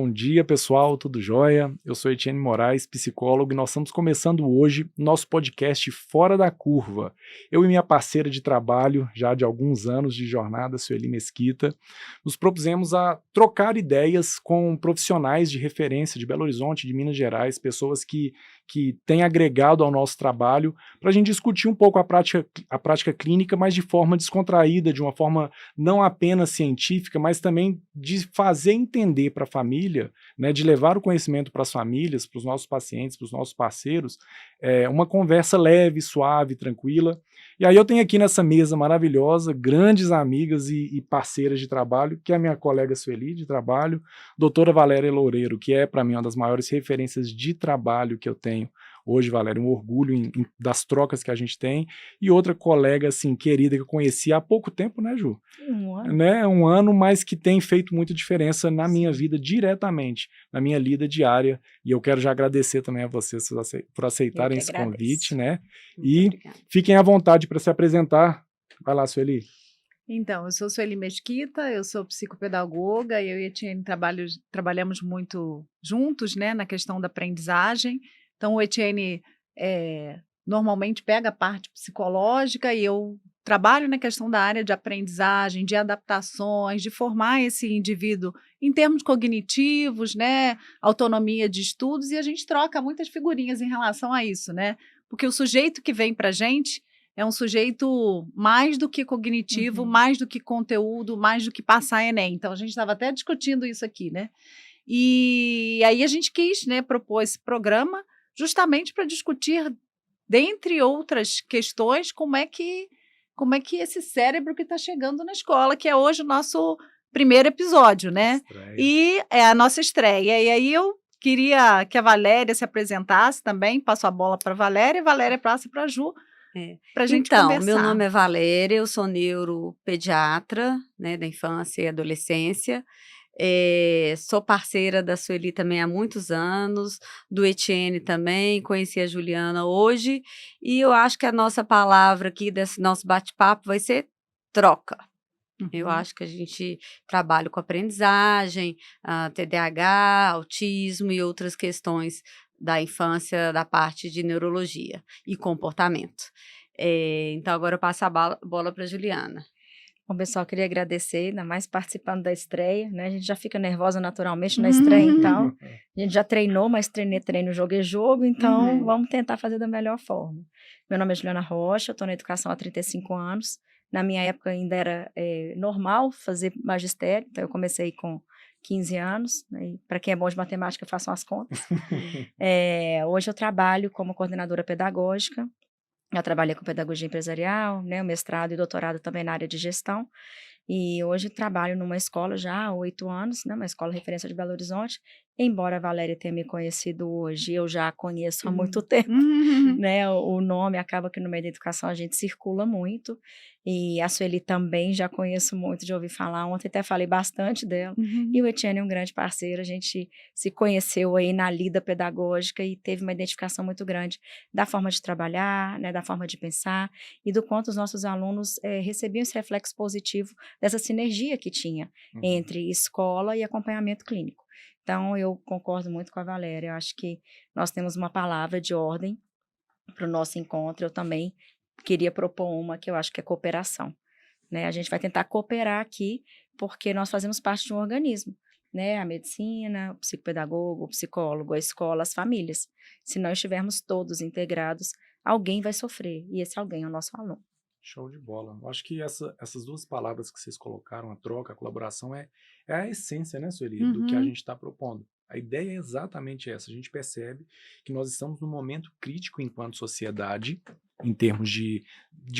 Bom dia, pessoal, tudo jóia? Eu sou Etienne Moraes, psicólogo, e nós estamos começando hoje nosso podcast Fora da Curva. Eu e minha parceira de trabalho, já de alguns anos de jornada, Sueli Mesquita, nos propusemos a trocar ideias com profissionais de referência de Belo Horizonte, de Minas Gerais, pessoas que têm agregado ao nosso trabalho, para a gente discutir um pouco a prática clínica, mas de forma descontraída, de uma forma não apenas científica, mas também de fazer entender para a família, né, de levar o conhecimento para as famílias, para os nossos pacientes, para os nossos parceiros, uma conversa leve, suave, tranquila. E aí eu tenho aqui nessa mesa maravilhosa, grandes amigas e parceiras de trabalho, que é a minha colega Sueli de trabalho, doutora Valéria Loureiro, que é para mim uma das maiores referências de trabalho que eu tenho hoje, Valéria, um orgulho das trocas que a gente tem, e outra colega, assim, querida, que eu conheci há pouco tempo, né, Ju? Um ano. Né? Um ano, mas que tem feito muita diferença na minha vida diretamente, na minha lida diária, e eu quero já agradecer também a vocês por aceitarem esse convite, né? E obrigada. Fiquem à vontade para se apresentar. Vai lá, Sueli. Então, eu sou Sueli Mesquita, eu sou psicopedagoga, eu e a Etienne trabalhamos muito juntos, né, na questão da aprendizagem. Então, o Etienne normalmente pega a parte psicológica e eu trabalho na questão da área de aprendizagem, de adaptações, de formar esse indivíduo em termos cognitivos, né, autonomia de estudos, e a gente troca muitas figurinhas em relação a isso, né, porque o sujeito que vem para a gente é um sujeito mais do que cognitivo, mais do que conteúdo, mais do que passar Enem. Então, a gente estava até discutindo isso aqui, né? E aí a gente quis, né, propor esse programa justamente para discutir, dentre outras questões, como é que esse cérebro que está chegando na escola, que é hoje o nosso primeiro episódio, né? Estreia. E é a nossa estreia. E aí eu queria que a Valéria se apresentasse também, passo a bola para a Valéria, e Valéria passa para a Ju, para a gente conversar. Meu nome é Valéria, eu sou neuropediatra, né, da infância e adolescência. Sou parceira da Sueli também há muitos anos, do Etienne também, conheci a Juliana hoje, e eu acho que a nossa palavra aqui desse nosso bate-papo vai ser troca. Eu acho que a gente trabalha com aprendizagem, TDAH, autismo e outras questões da infância, da parte de neurologia e comportamento. Então, agora eu passo a bola para a Juliana. Bom, pessoal, queria agradecer, ainda mais participando da estreia, né? A gente já fica nervosa naturalmente na estreia, então. A gente já treinou, mas treino, jogo é jogo, então vamos tentar fazer da melhor forma. Meu nome é Juliana Rocha, eu estou na educação há 35 anos. Na minha época ainda era normal fazer magistério, então eu comecei com 15 anos, né? Para quem é bom de matemática, façam as contas. Hoje eu trabalho como coordenadora pedagógica. Eu trabalhei com pedagogia empresarial, né, o mestrado e doutorado também na área de gestão, e hoje trabalho numa escola já há 8 anos, né, uma escola referência de Belo Horizonte. Embora a Valéria tenha me conhecido hoje, eu já a conheço há muito tempo, né, o nome acaba que no meio da educação a gente circula muito, e a Sueli também já conheço muito de ouvir falar, ontem até falei bastante dela, e o Etienne é um grande parceiro, a gente se conheceu aí na lida pedagógica e teve uma identificação muito grande da forma de trabalhar, né, da forma de pensar, e do quanto os nossos alunos recebiam esse reflexo positivo dessa sinergia que tinha entre escola e acompanhamento clínico. Então, eu concordo muito com a Valéria, eu acho que nós temos uma palavra de ordem para o nosso encontro. Eu também queria propor uma que eu acho que é cooperação, né? A gente vai tentar cooperar aqui, porque nós fazemos parte de um organismo, né? A medicina, o psicopedagogo, o psicólogo, a escola, as famílias. Se não estivermos todos integrados, alguém vai sofrer, e esse alguém é o nosso aluno. Show de bola. Eu acho que essas duas palavras que vocês colocaram, a troca, a colaboração, é a essência, né, Sueli, do que a gente está propondo. A ideia é exatamente essa. A gente percebe que nós estamos num momento crítico enquanto sociedade, em termos de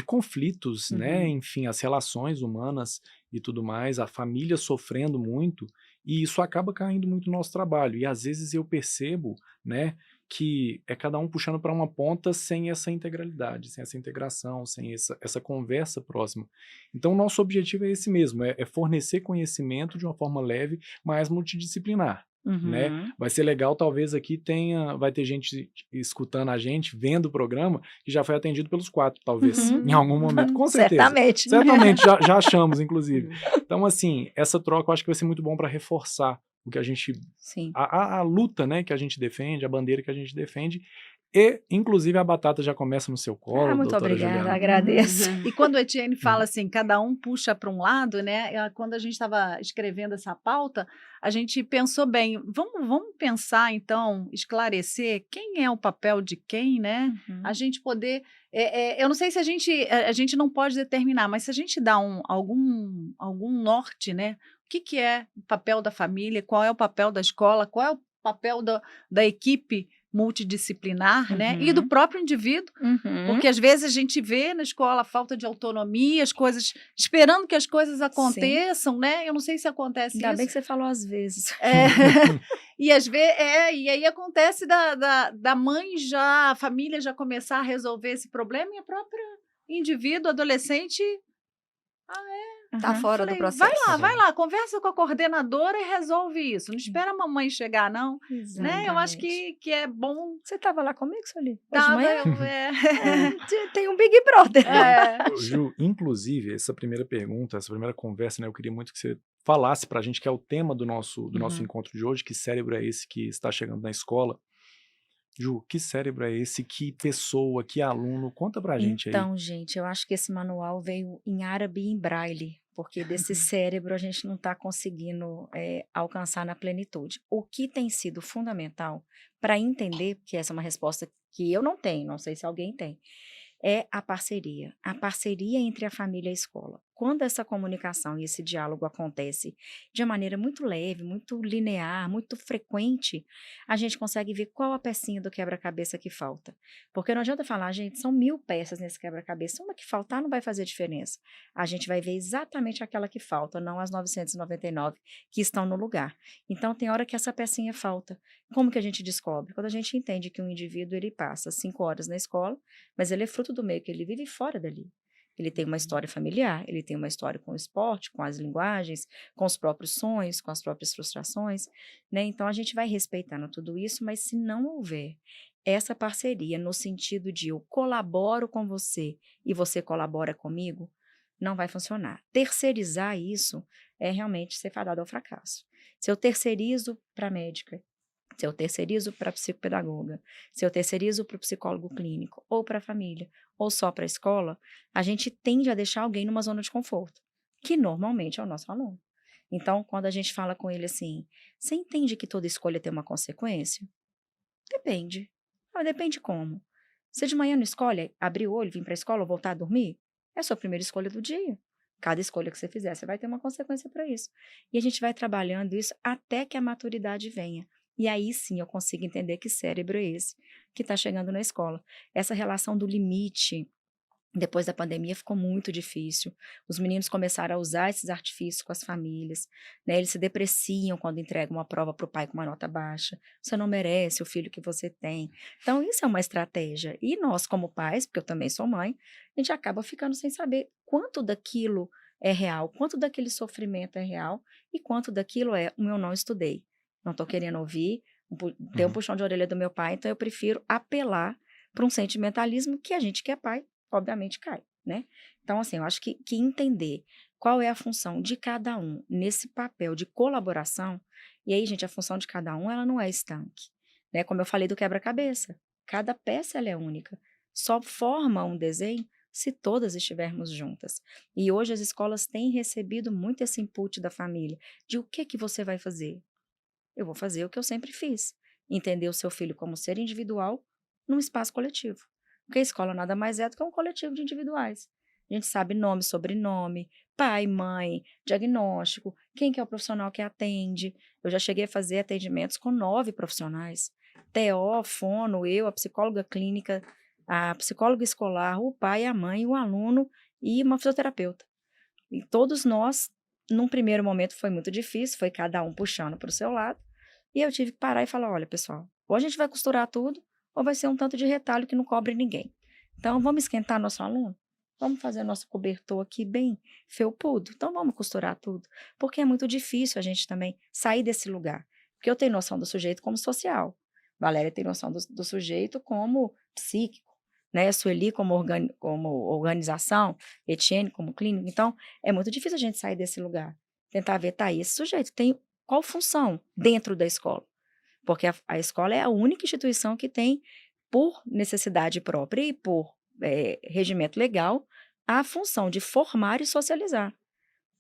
conflitos, né? Enfim, as relações humanas e tudo mais, a família sofrendo muito, e isso acaba caindo muito no nosso trabalho. E às vezes eu percebo, né, que é cada um puxando para uma ponta sem essa integralidade, sem essa integração, sem essa conversa próxima. Então, o nosso objetivo é esse mesmo, é fornecer conhecimento de uma forma leve, mas multidisciplinar. Né? Vai ser legal, talvez aqui vai ter gente escutando a gente, vendo o programa, que já foi atendido pelos 4, talvez, em algum momento, com certeza. Certamente, já achamos, inclusive. Então, assim, essa troca eu acho que vai ser muito bom para reforçar o que a gente, Sim. a luta, né, que a gente defende, a bandeira que a gente defende, e inclusive a batata já começa no seu colo, Muito doutora obrigada, Juliana. agradeço. E quando o Etienne fala assim, cada um puxa para um lado, né? Quando a gente estava escrevendo essa pauta, a gente pensou bem, vamos pensar então, esclarecer quem é o papel de quem, né? A gente poder, eu não sei se a gente não pode determinar, mas se a gente dá algum norte, né? O que é o papel da família, qual é o papel da escola, qual é o papel da equipe multidisciplinar, né? E do próprio indivíduo, porque às vezes a gente vê na escola a falta de autonomia, as coisas, esperando que as coisas aconteçam, né? Eu não sei se acontece Ainda isso. bem que você falou às vezes. E às vezes, e aí acontece da mãe a família já começar a resolver esse problema e a própria indivíduo, adolescente, Tá fora do processo. vai lá, conversa com a coordenadora e resolve isso. Não espera a mamãe chegar, não. Né? Eu acho que é bom. Você estava lá comigo, Sueli? Tava, Tem um Big Brother. Ju, inclusive, essa primeira pergunta, essa primeira conversa, né, eu queria muito que você falasse pra gente, que é o tema do nosso encontro de hoje, que cérebro é esse que está chegando na escola. Ju, que cérebro é esse? Que pessoa, que aluno? Conta pra gente aí. Então, gente, eu acho que esse manual veio em árabe e em braille, porque desse cérebro a gente não está conseguindo alcançar na plenitude. O que tem sido fundamental para entender, porque essa é uma resposta que eu não tenho, não sei se alguém tem, é a parceria entre a família e a escola. Quando essa comunicação e esse diálogo acontece de maneira muito leve, muito linear, muito frequente, a gente consegue ver qual a pecinha do quebra-cabeça que falta. Porque não adianta falar, gente, são 1000 peças nesse quebra-cabeça, uma que faltar não vai fazer diferença. A gente vai ver exatamente aquela que falta, não as 999 que estão no lugar. Então, tem hora que essa pecinha falta. Como que a gente descobre? Quando a gente entende que um indivíduo ele passa 5 horas na escola, mas ele é fruto do meio que ele vive fora dali. Ele tem uma história familiar, ele tem uma história com o esporte, com as linguagens, com os próprios sonhos, com as próprias frustrações, né? Então, a gente vai respeitando tudo isso, mas se não houver essa parceria no sentido de eu colaboro com você e você colabora comigo, não vai funcionar. Terceirizar isso é realmente ser fadado ao fracasso. Se eu terceirizo para a médica, se eu terceirizo para a psicopedagoga, se eu terceirizo para o psicólogo clínico, ou para a família, ou só para a escola, a gente tende a deixar alguém numa zona de conforto, que normalmente é o nosso aluno. Então, quando a gente fala com ele assim, você entende que toda escolha tem uma consequência? Depende. Depende como? Você de manhã não escolhe abrir o olho, vir para a escola ou voltar a dormir? É a sua primeira escolha do dia. Cada escolha que você fizer, você vai ter uma consequência para isso. E a gente vai trabalhando isso até que a maturidade venha. E aí sim eu consigo entender que cérebro é esse que está chegando na escola. Essa relação do limite, depois da pandemia, ficou muito difícil. Os meninos começaram a usar esses artifícios com as famílias, né? Eles se depreciam quando entregam uma prova para o pai com uma nota baixa. Você não merece o filho que você tem. Então, isso é uma estratégia. E nós, como pais, porque eu também sou mãe, a gente acaba ficando sem saber quanto daquilo é real, quanto daquele sofrimento é real e quanto daquilo é o eu não estudei. Não estou querendo ouvir, ter um puxão de orelha do meu pai, então eu prefiro apelar para um sentimentalismo que a gente que é pai, obviamente cai, né? Então, assim, eu acho que entender qual é a função de cada um nesse papel de colaboração, e aí, gente, a função de cada um, ela não é estanque, né? Como eu falei do quebra-cabeça, cada peça, ela é única, só forma um desenho se todas estivermos juntas. E hoje as escolas têm recebido muito esse input da família, de o que você vai fazer? Eu vou fazer o que eu sempre fiz, entender o seu filho como ser individual num espaço coletivo. Porque a escola nada mais é do que um coletivo de individuais. A gente sabe nome, sobrenome, pai, mãe, diagnóstico, quem que é o profissional que atende. Eu já cheguei a fazer atendimentos com 9 profissionais. TO, fono, eu, a psicóloga clínica, a psicóloga escolar, o pai, a mãe, o aluno e uma fisioterapeuta. E todos nós, num primeiro momento foi muito difícil, foi cada um puxando para o seu lado. E eu tive que parar e falar, olha, pessoal, ou a gente vai costurar tudo, ou vai ser um tanto de retalho que não cobre ninguém. Então, vamos esquentar nosso aluno? Vamos fazer nosso cobertor aqui bem felpudo? Então, vamos costurar tudo. Porque é muito difícil a gente também sair desse lugar. Porque eu tenho noção do sujeito como social. Valéria tem noção do sujeito como psíquico, né? Sueli como organização, Etienne como clínico. Então, é muito difícil a gente sair desse lugar. Tentar ver, tá aí, esse sujeito tem qual função dentro da escola? Porque a escola é a única instituição que tem, por necessidade própria e por regimento legal, a função de formar e socializar.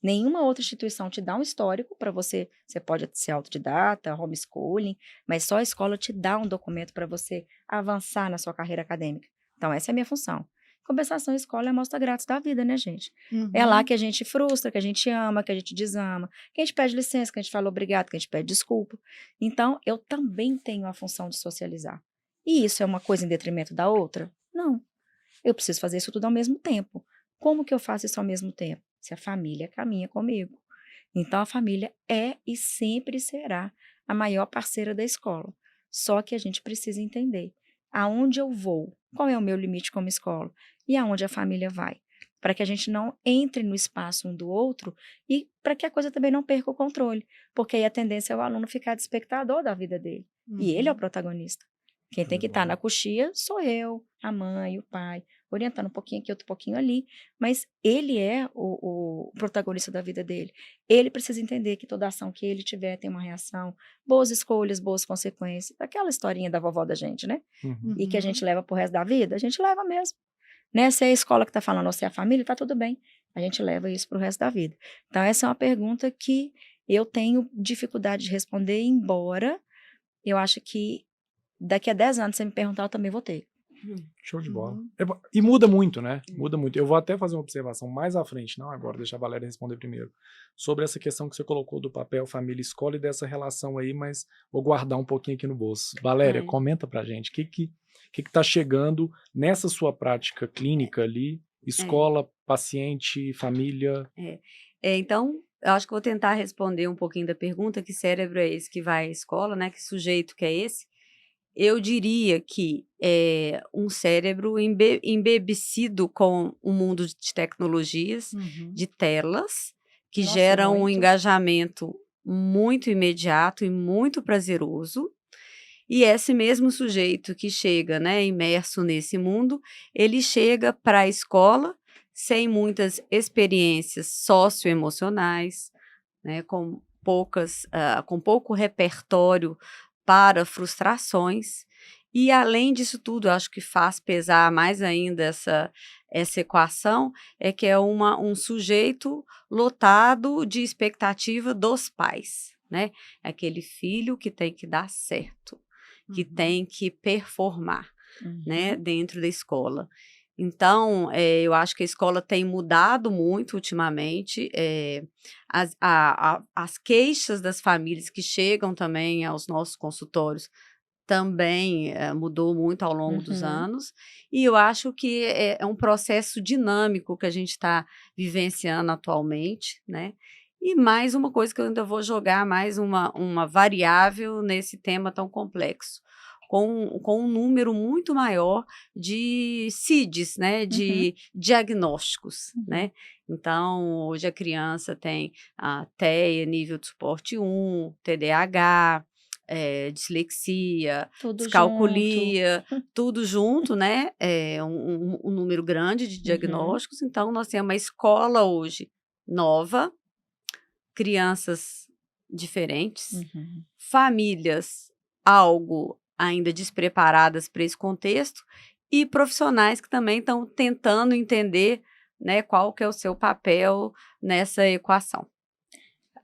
Nenhuma outra instituição te dá um histórico para você pode ser autodidata, homeschooling, mas só a escola te dá um documento para você avançar na sua carreira acadêmica. Então, essa é a minha função. Compensação, a escola é a amostra grátis da vida, né, gente? É lá que a gente frustra, que a gente ama, que a gente desama, que a gente pede licença, que a gente fala obrigado, que a gente pede desculpa. Então, eu também tenho a função de socializar. E isso é uma coisa em detrimento da outra? Não. Eu preciso fazer isso tudo ao mesmo tempo. Como que eu faço isso ao mesmo tempo? Se a família caminha comigo. Então, a família é e sempre será a maior parceira da escola. Só que a gente precisa entender aonde eu vou, qual é o meu limite como escola e aonde a família vai, para que a gente não entre no espaço um do outro e para que a coisa também não perca o controle, porque aí a tendência é o aluno ficar de espectador da vida dele, e ele é o protagonista. Quem tem que estar na coxia sou eu, a mãe, o pai, orientando um pouquinho aqui, outro pouquinho ali, mas ele é o protagonista da vida dele. Ele precisa entender que toda ação que ele tiver tem uma reação, boas escolhas, boas consequências, aquela historinha da vovó da gente, né? E que a gente leva pro resto da vida, a gente leva mesmo. Né? Se é a escola que está falando ou se é a família, tá tudo bem. A gente leva isso pro resto da vida. Então, essa é uma pergunta que eu tenho dificuldade de responder, embora eu acho que daqui a 10 anos, se você me perguntar, eu também vou ter. Show de bola. E muda muito, né? Muda muito. Eu vou até fazer uma observação mais à frente, não agora, deixa a Valéria responder primeiro, sobre essa questão que você colocou do papel família e escola e dessa relação aí, mas vou guardar um pouquinho aqui no bolso. Valéria, comenta pra gente, o que tá chegando nessa sua prática clínica ali, escola, paciente, família? Então, eu acho que vou tentar responder um pouquinho da pergunta, que cérebro é esse que vai à escola, né? Que sujeito que é esse? Eu diria que é um cérebro embebecido com um mundo de tecnologias, de telas, que geram um engajamento muito imediato e muito prazeroso. E esse mesmo sujeito que chega, né, imerso nesse mundo, ele chega para a escola sem muitas experiências socioemocionais, né, com pouco repertório para frustrações, e além disso tudo, acho que faz pesar mais ainda essa equação, é que é um sujeito lotado de expectativa dos pais, né? É aquele filho que tem que dar certo, que tem que performar, né, dentro da escola. Então, eu acho que a escola tem mudado muito ultimamente. As queixas das famílias que chegam também aos nossos consultórios também mudou muito ao longo dos anos. E eu acho que é um processo dinâmico que a gente está vivenciando atualmente, né? E mais uma coisa que eu ainda vou jogar, mais uma variável nesse tema tão complexo. Com um número muito maior de CIDs, né, de diagnósticos, né? Então, hoje a criança tem a TEA, nível de suporte 1, TDAH, dislexia, Tudo descalculia, tudo junto, né? Um número grande de diagnósticos. Então, nós temos uma escola hoje nova, crianças diferentes, famílias algo ainda despreparadas para esse contexto e profissionais que também estão tentando entender, né, qual que é o seu papel nessa equação.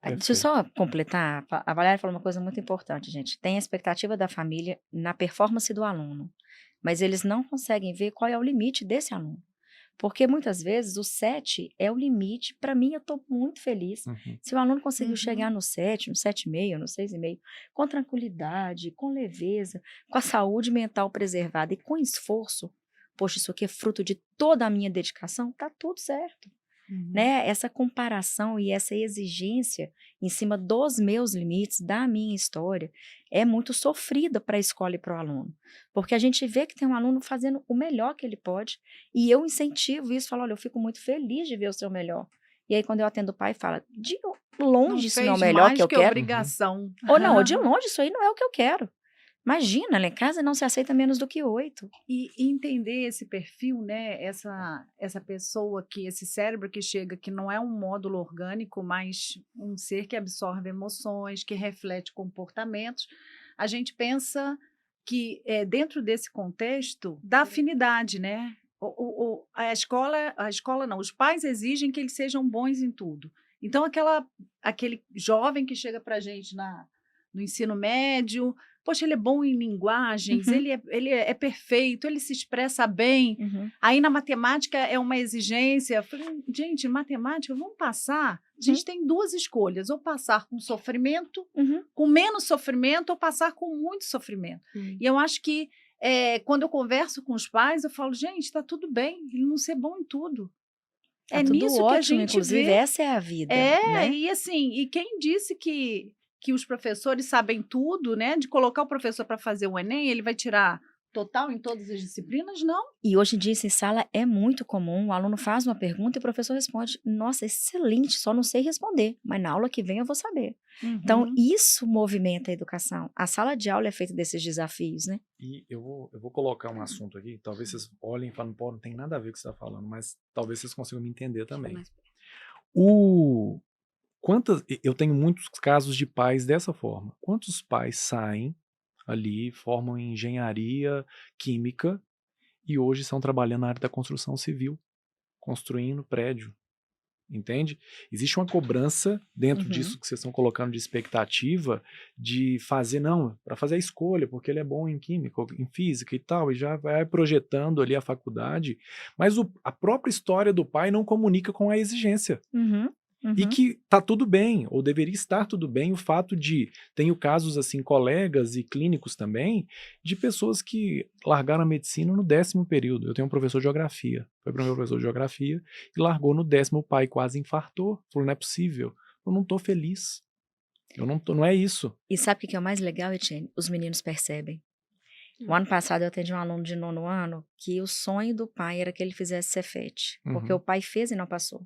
Deixa eu só completar. A Valéria falou uma coisa muito importante, gente. Tem a expectativa da família na performance do aluno, mas eles não conseguem ver qual é o limite desse aluno. Porque muitas vezes o 7 é o limite. Para mim, eu estou muito feliz. Se o aluno conseguiu chegar no 7, no 7,5, no 6,5, com tranquilidade, com leveza, com a saúde mental preservada e com esforço, poxa, isso aqui é fruto de toda a minha dedicação, tá tudo certo. Né? Essa comparação e essa exigência em cima dos meus limites, da minha história, é muito sofrida para a escola e para o aluno. Porque a gente vê que tem um aluno fazendo o melhor que ele pode, e eu incentivo isso, falo, olha, eu fico muito feliz de ver o seu melhor. E aí, quando eu atendo o pai, fala, de longe isso não é o melhor que eu quero. Obrigação. Ou não, ou de longe isso aí não é o que eu quero. Imagina, lá em casa não se aceita menos do que 8. E entender esse perfil, né? Essa pessoa esse cérebro que chega, que não é um módulo orgânico, mas um ser que absorve emoções, que reflete comportamentos. A gente pensa que dentro desse contexto da afinidade, né? A escola não, os pais exigem que eles sejam bons em tudo. Então, aquele jovem que chega para a gente no ensino médio, poxa, ele é bom em linguagens, ele é perfeito, ele se expressa bem. Aí na matemática é uma exigência. Eu falei, gente, matemática, vamos passar. A gente tem 2 escolhas, ou passar com sofrimento, com menos sofrimento, ou passar com muito sofrimento. E eu acho que quando eu converso com os pais, eu falo, gente, está tudo bem, ele não ser bom em tudo. Tá É tudo nisso ótimo, que a gente inclusive, vê. essa é a vida, né? E assim, e quem disse que os professores sabem tudo, né? De colocar o professor para fazer o Enem, ele vai tirar total em todas as disciplinas? Não. E hoje em dia, isso em sala é muito comum. O aluno faz uma pergunta e o professor responde, nossa, excelente, só não sei responder, mas na aula que vem eu vou saber. Então, isso movimenta a educação. A sala de aula é feita desses desafios, né? E eu vou colocar um assunto aqui, talvez vocês olhem e falem, pô, não tem nada a ver com o que você está falando, mas talvez vocês consigam me entender também. Eu tenho muitos casos de pais dessa forma. Quantos pais saem ali, formam em engenharia química e hoje estão trabalhando na área da construção civil, construindo prédio, entende? Existe uma cobrança dentro disso que vocês estão colocando de expectativa de fazer, não, para fazer a escolha, porque ele é bom em química, em física e tal, e já vai projetando ali a faculdade, mas a própria história do pai não comunica com a exigência. E que tá tudo bem, ou deveria estar tudo bem, o fato de, tenho casos assim, colegas e clínicos também, de pessoas que largaram a medicina no 10º período. Eu tenho um professor de geografia, foi para o meu professor de geografia, e largou no 10º, o pai quase infartou, falou, não é possível, eu não tô feliz, não é isso. E sabe o que é o mais legal, Etienne? Os meninos percebem. O ano passado eu atendi um aluno de 9º ano, que o sonho do pai era que ele fizesse Cefet, porque o pai fez e não passou.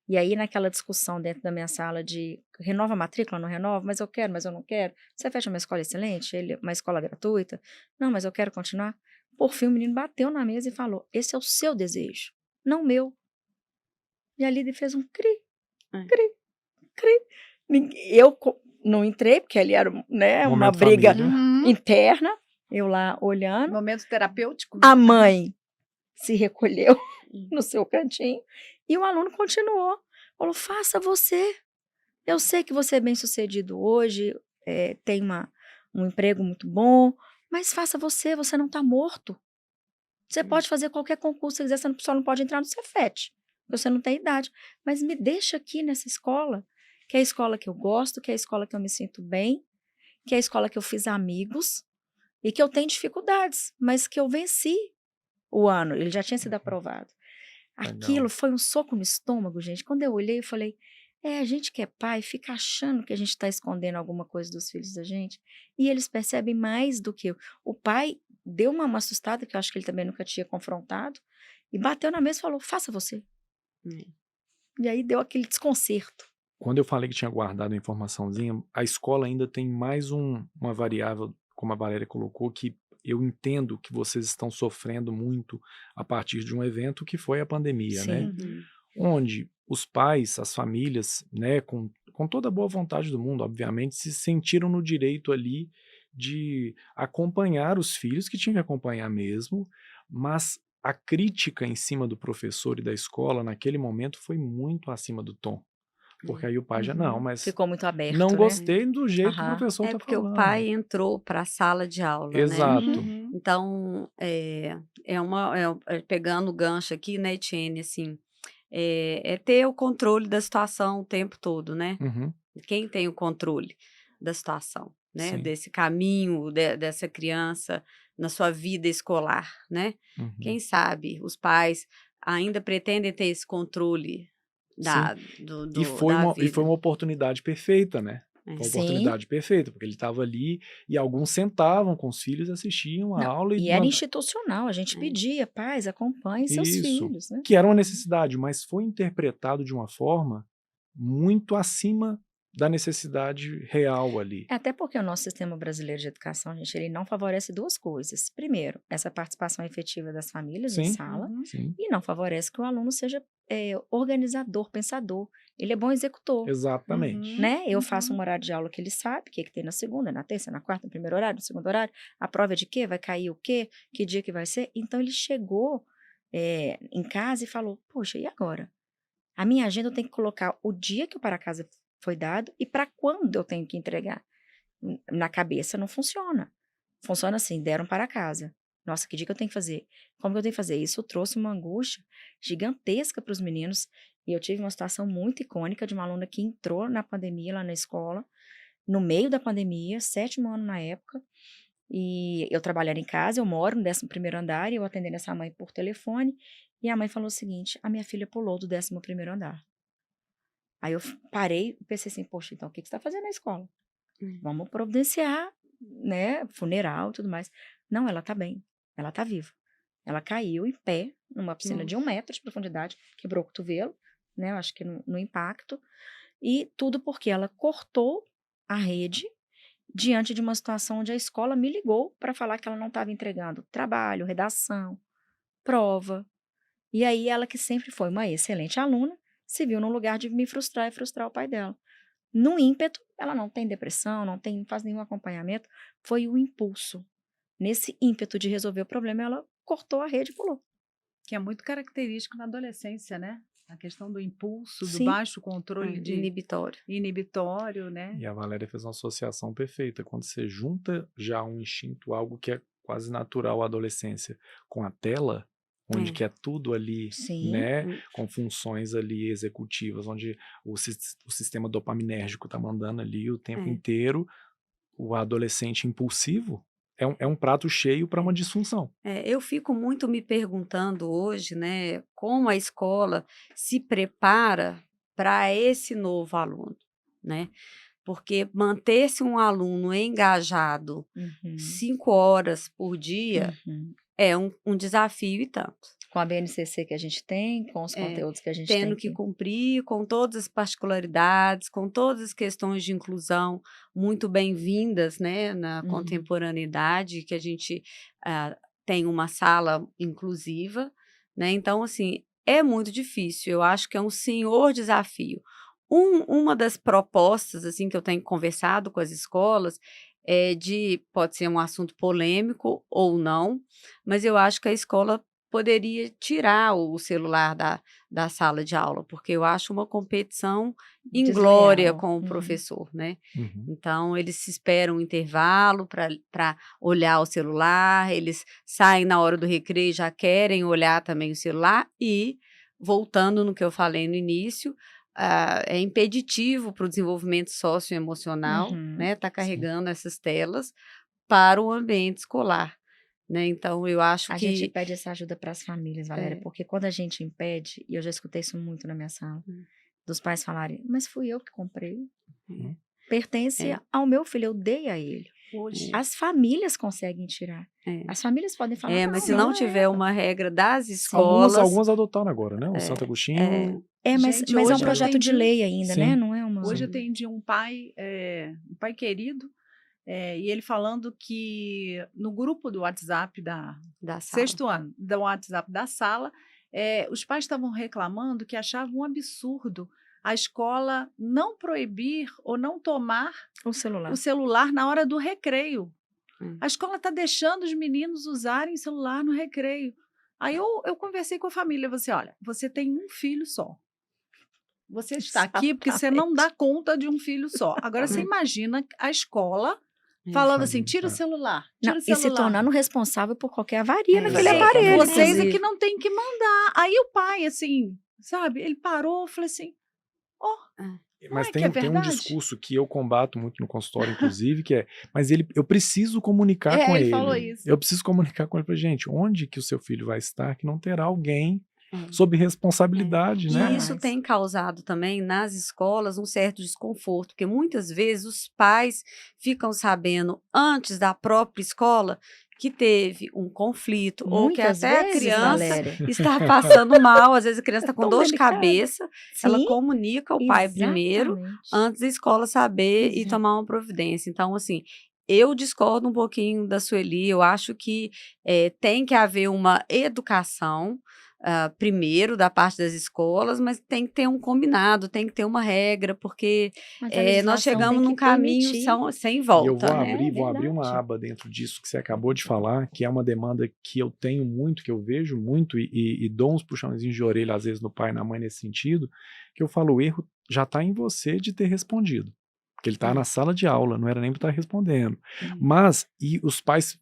E aí, naquela discussão dentro da minha sala de renova a matrícula, não renova, mas eu quero, mas eu não quero. Você fecha uma escola excelente, uma escola gratuita? Não, mas eu quero continuar. Por fim, o menino bateu na mesa e falou, esse é o seu desejo, não o meu. E a líder fez um cri, cri, cri. Eu não entrei, porque ali era uma briga interna, eu lá olhando. Momento terapêutico. A mãe se recolheu no seu cantinho. E o aluno continuou, falou, faça você. Eu sei que você é bem sucedido hoje, tem um emprego muito bom, mas faça você não está morto. Você pode fazer qualquer concurso, se quiser, você só não pode entrar no Cefet, porque você não tem idade. Mas me deixa aqui nessa escola, que é a escola que eu gosto, que é a escola que eu me sinto bem, que é a escola que eu fiz amigos e que eu tenho dificuldades, mas que eu venci o ano, ele já tinha sido aprovado. Aquilo foi um soco no estômago, gente. Quando eu olhei, eu falei, a gente que é pai fica achando que a gente está escondendo alguma coisa dos filhos da gente, e eles percebem mais do que eu. O pai deu uma assustada, que eu acho que ele também nunca tinha confrontado, e bateu na mesa e falou, faça você. E aí deu aquele desconcerto. Quando eu falei que tinha guardado a informaçãozinha, a escola ainda tem mais uma variável, como a Valéria colocou, que eu entendo que vocês estão sofrendo muito a partir de um evento que foi a pandemia, né? Onde os pais, as famílias, né, com toda a boa vontade do mundo, obviamente, se sentiram no direito ali de acompanhar os filhos, que tinham que acompanhar mesmo, mas a crítica em cima do professor e da escola naquele momento foi muito acima do tom. Porque aí o pai já não, mas ficou muito aberto, não né? gostei do jeito que o professor tá falando. Porque o pai entrou para a sala de aula, Exato. né? Então, pegando o gancho aqui, né, Etienne, assim, ter o controle da situação o tempo todo, né? Quem tem o controle da situação, né? Sim. Desse caminho dessa criança na sua vida escolar, né? Quem sabe os pais ainda pretendem ter esse controle e foi uma oportunidade perfeita, né? Foi uma oportunidade perfeita, porque ele estava ali e alguns sentavam com os filhos, assistiam a aula. E era institucional, a gente pedia, pais, acompanhem seus filhos, né? Que era uma necessidade, mas foi interpretado de uma forma muito acima da necessidade real ali. Até porque o nosso sistema brasileiro de educação, gente, ele não favorece duas coisas. Primeiro, essa participação efetiva das famílias em Sim. sala, Sim, e não favorece que o aluno seja organizador, pensador. Ele é bom executor. exatamente. Né? Eu faço um horário de aula que ele sabe, o que tem na segunda, na terça, na quarta, no primeiro horário, no segundo horário, a prova é de quê? Vai cair o quê? Que dia que vai ser? Então, ele chegou em casa e falou, poxa, e agora? A minha agenda eu tenho que colocar o dia que o para casa foi dado e para quando eu tenho que entregar. Na cabeça não funciona. Funciona assim, deram para casa. Nossa, que dia que eu tenho que fazer? Como que eu tenho que fazer? Isso trouxe uma angústia gigantesca para os meninos. E eu tive uma situação muito icônica de uma aluna que entrou na pandemia lá na escola, no meio da pandemia, 7º ano na época. E eu trabalhando em casa, eu moro no 11º andar, e eu atendendo essa mãe por telefone. E a mãe falou o seguinte, a minha filha pulou do 11º andar. Aí eu parei e pensei assim, poxa, então o que você está fazendo na escola? Vamos providenciar, né, funeral e tudo mais. Não, ela tá bem, ela tá viva. Ela caiu em pé, numa piscina de 1 metro de profundidade, quebrou o cotovelo, né, eu acho que no impacto, e tudo porque ela cortou a rede diante de uma situação onde a escola me ligou para falar que ela não estava entregando trabalho, redação, prova. E aí ela, que sempre foi uma excelente aluna, se viu num lugar de me frustrar e frustrar o pai dela. No ímpeto, ela não tem depressão, não faz nenhum acompanhamento, foi o impulso. Nesse ímpeto de resolver o problema, ela cortou a rede e pulou. Que é muito característico na adolescência, né? A questão do impulso, do Sim. baixo controle Inibitório. né? E a Valéria fez uma associação perfeita. Quando você junta já um instinto, algo que é quase natural à adolescência, com a tela, onde que é tudo ali, Sim. né, com funções ali executivas, onde o sistema dopaminérgico está mandando ali o tempo inteiro, o adolescente impulsivo é um prato cheio para uma disfunção. Eu fico muito me perguntando hoje, né, como a escola se prepara para esse novo aluno, né? Porque manter-se um aluno engajado 5 horas por dia é um desafio e tanto. Com a BNCC que a gente tem, com os conteúdos que a gente tem. Tendo que cumprir com todas as particularidades, com todas as questões de inclusão muito bem-vindas, né, na contemporaneidade, que a gente tem uma sala inclusiva, né? Então, assim, é muito difícil. Eu acho que é um senhor desafio. Uma das propostas, assim, que eu tenho conversado com as escolas pode ser um assunto polêmico ou não, mas eu acho que a escola poderia tirar o celular da sala de aula, porque eu acho uma competição inglória com o professor, né? Então, eles se esperam um intervalo para olhar o celular, eles saem na hora do recreio, já querem olhar também o celular e, voltando no que eu falei no início, é impeditivo para o desenvolvimento socioemocional, né? Tá carregando essas telas para o ambiente escolar. Né? Então, eu acho a gente pede essa ajuda para as famílias, Valéria, porque quando a gente impede, e eu já escutei isso muito na minha sala, dos pais falarem, mas fui eu que comprei, pertence ao meu filho, eu dei a ele. As famílias conseguem tirar. As famílias podem falar, mas se não tiver uma regra das escolas... Algumas adotaram agora, né? O Santo Agostinho... mas é um projeto de lei ainda, né? Não é uma... Hoje eu atendi um pai querido, e ele falando que no grupo do WhatsApp da sala. 6º ano, do WhatsApp da sala, os pais estavam reclamando que achavam um absurdo a escola não proibir ou não tomar o celular na hora do recreio. A escola está deixando os meninos usarem celular no recreio. Aí eu conversei com a família, você, olha, você tem um filho só. Você está aqui porque você não dá conta de um filho só. Agora, você imagina a escola falando assim, tira o celular, E se tornando responsável por qualquer avaria naquele aparelho. Vocês é que não tem que mandar. Aí o pai, assim, sabe, ele parou, falou assim, mas tem um discurso que eu combato muito no consultório, inclusive, que mas eu preciso comunicar com ele. Falou isso. Eu preciso comunicar com ele para gente, onde que o seu filho vai estar que não terá alguém sob responsabilidade, né? E isso tem causado também nas escolas um certo desconforto, porque muitas vezes os pais ficam sabendo antes da própria escola que teve um conflito, ou que Muitas até a vezes, criança Valéria. está passando mal, às vezes a criança está com Tão dor de delicado. cabeça, ela Sim, comunica ao pai primeiro, exatamente. antes da escola saber e Exato. tomar uma providência. Então, assim, eu discordo um pouquinho da Sueli, eu acho que tem que haver uma educação, primeiro, da parte das escolas, mas tem que ter um combinado, tem que ter uma regra, porque Mas a nós legislação chegamos tem num que caminho permitir. sem E eu volta, vou né? abrir uma verdade. aba dentro disso que você acabou de falar, que é uma demanda que eu tenho muito, que eu vejo muito e dou uns puxãozinhos de orelha às vezes no pai e na mãe nesse sentido, que eu falo, o erro já está em você de ter respondido. Porque ele está na sala de aula, não era nem para estar respondendo. Mas, e os pais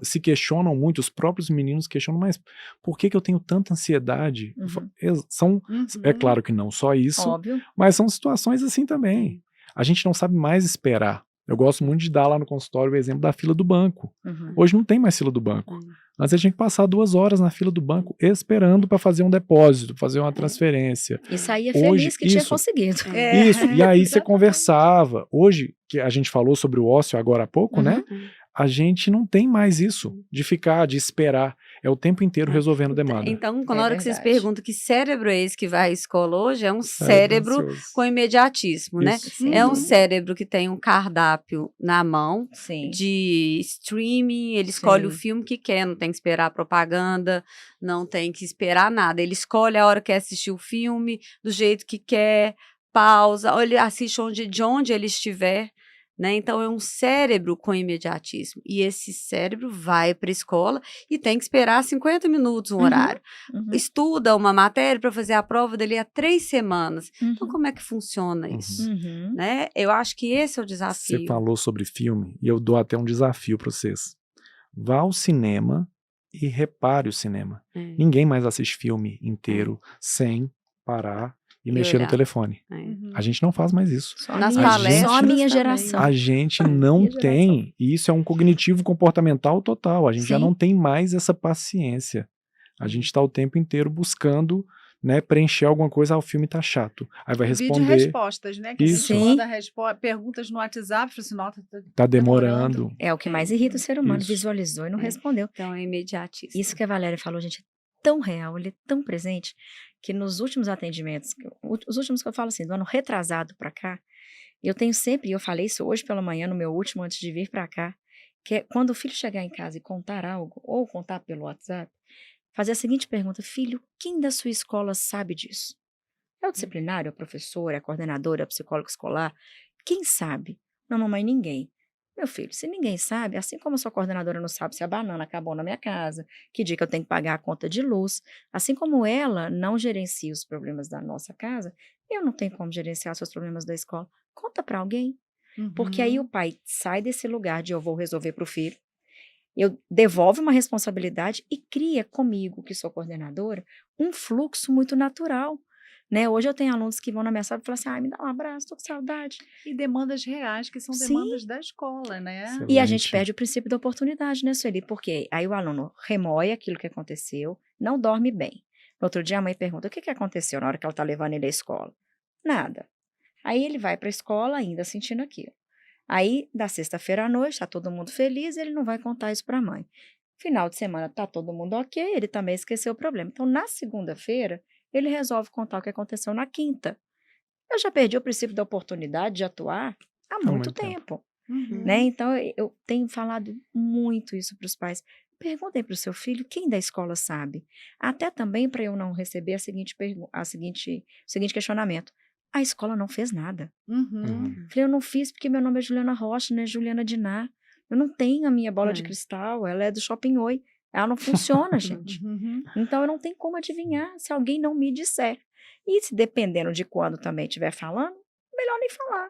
se questionam muito, os próprios meninos questionam, mas por que eu tenho tanta ansiedade? É claro que não só isso, Óbvio. mas são situações assim também. A gente não sabe mais esperar. Eu gosto muito de dar lá no consultório o exemplo da fila do banco. Hoje não tem mais fila do banco. Antes a gente tinha que passar 2 horas na fila do banco esperando para fazer um depósito, fazer uma transferência. E saía Hoje, feliz que tinha isso. conseguido. Isso, e aí você Exatamente. conversava. Hoje, que a gente falou sobre o ócio agora há pouco, né? A gente não tem mais isso de ficar, de esperar. É o tempo inteiro resolvendo demanda. Então, na É hora que vocês verdade. perguntam que cérebro é esse que vai à escola hoje, é um Cérebro cérebro ansioso. com imediatismo, né? Isso. Sem É um dúvida. cérebro que tem um cardápio na mão, Sim. de streaming, ele escolhe o Sim. filme que quer, não tem que esperar a propaganda, não tem que esperar nada. Ele escolhe a hora que quer assistir o filme, do jeito que quer, pausa, ou ele assiste de onde ele estiver. Né? Então, é um cérebro com imediatismo. E esse cérebro vai para a escola e tem que esperar 50 minutos, um horário. Estuda uma matéria para fazer a prova dali a 3 semanas. Então, como é que funciona isso? Né? Eu acho que esse é o Você desafio. falou sobre filme e eu dou até um desafio para vocês. Vá ao cinema e repare o cinema. Ninguém mais assiste filme inteiro sem parar e mexer no olhar. telefone. A gente não faz mais isso. Nas A palestras Só a minha também. geração. A gente não Minha geração. tem, e isso é um cognitivo comportamental total, a gente já Sim. não tem mais essa paciência. A gente está o tempo inteiro buscando, né, preencher alguma coisa, o filme tá chato. Aí vai Vídeo responder, respostas, né? Que Isso. a gente Sim. manda perguntas no WhatsApp, fala assim, nota, tá demorando. É o que mais irrita o ser humano. Isso. Visualizou e não É. respondeu. Então, é imediatista. Isso que a Valéria falou, gente, é tão real, ele é tão presente, que nos últimos atendimentos, os últimos que eu falo assim, do ano retrasado para cá, eu tenho sempre, e eu falei isso hoje pela manhã, no meu último, antes de vir para cá, que é quando o filho chegar em casa e contar algo, ou contar pelo WhatsApp, fazer a seguinte pergunta: filho, quem da sua escola sabe disso? É o disciplinário, é o professor, é a coordenadora, é o psicólogo escolar? Quem sabe? Não, mamãe, ninguém. Meu filho, se ninguém sabe, assim como a sua coordenadora não sabe se a banana acabou na minha casa, que dia que eu tenho que pagar a conta de luz, assim como ela não gerencia os problemas da nossa casa, eu não tenho como gerenciar os seus problemas da escola. Conta para alguém. Porque aí o pai sai desse lugar de eu vou resolver para o filho, eu devolvo uma responsabilidade e cria comigo, que sou coordenadora, um fluxo muito natural. Né? Hoje eu tenho alunos que vão na minha sala e falam assim, me dá um abraço, tô com saudade. E demandas reais, que são Sim. demandas da escola, né? Excelente. E a gente perde o princípio da oportunidade, né, Sueli? Porque aí o aluno remoe aquilo que aconteceu, não dorme bem. No outro dia a mãe pergunta, o que aconteceu na hora que ela tá levando ele à escola? Nada. Aí ele vai para a escola ainda sentindo aquilo. Aí, da sexta-feira à noite, tá todo mundo feliz, ele não vai contar isso para a mãe. Final de semana tá todo mundo ok, ele também esqueceu o problema. Então, na segunda-feira, ele resolve contar o que aconteceu na quinta. Eu já perdi o princípio da oportunidade de atuar há muito tempo. Né? Então, eu tenho falado muito isso para os pais. Perguntem para o seu filho quem da escola sabe. Até também para eu não receber o seguinte questionamento. A escola não fez nada. Falei, eu não fiz porque meu nome é Juliana Rocha, não é Juliana Diná. Eu não tenho a minha bola de cristal, ela é do Shopping Oi. Ela não funciona, gente. Então, eu não tenho como adivinhar se alguém não me disser. E se dependendo de quando também estiver falando, melhor nem falar.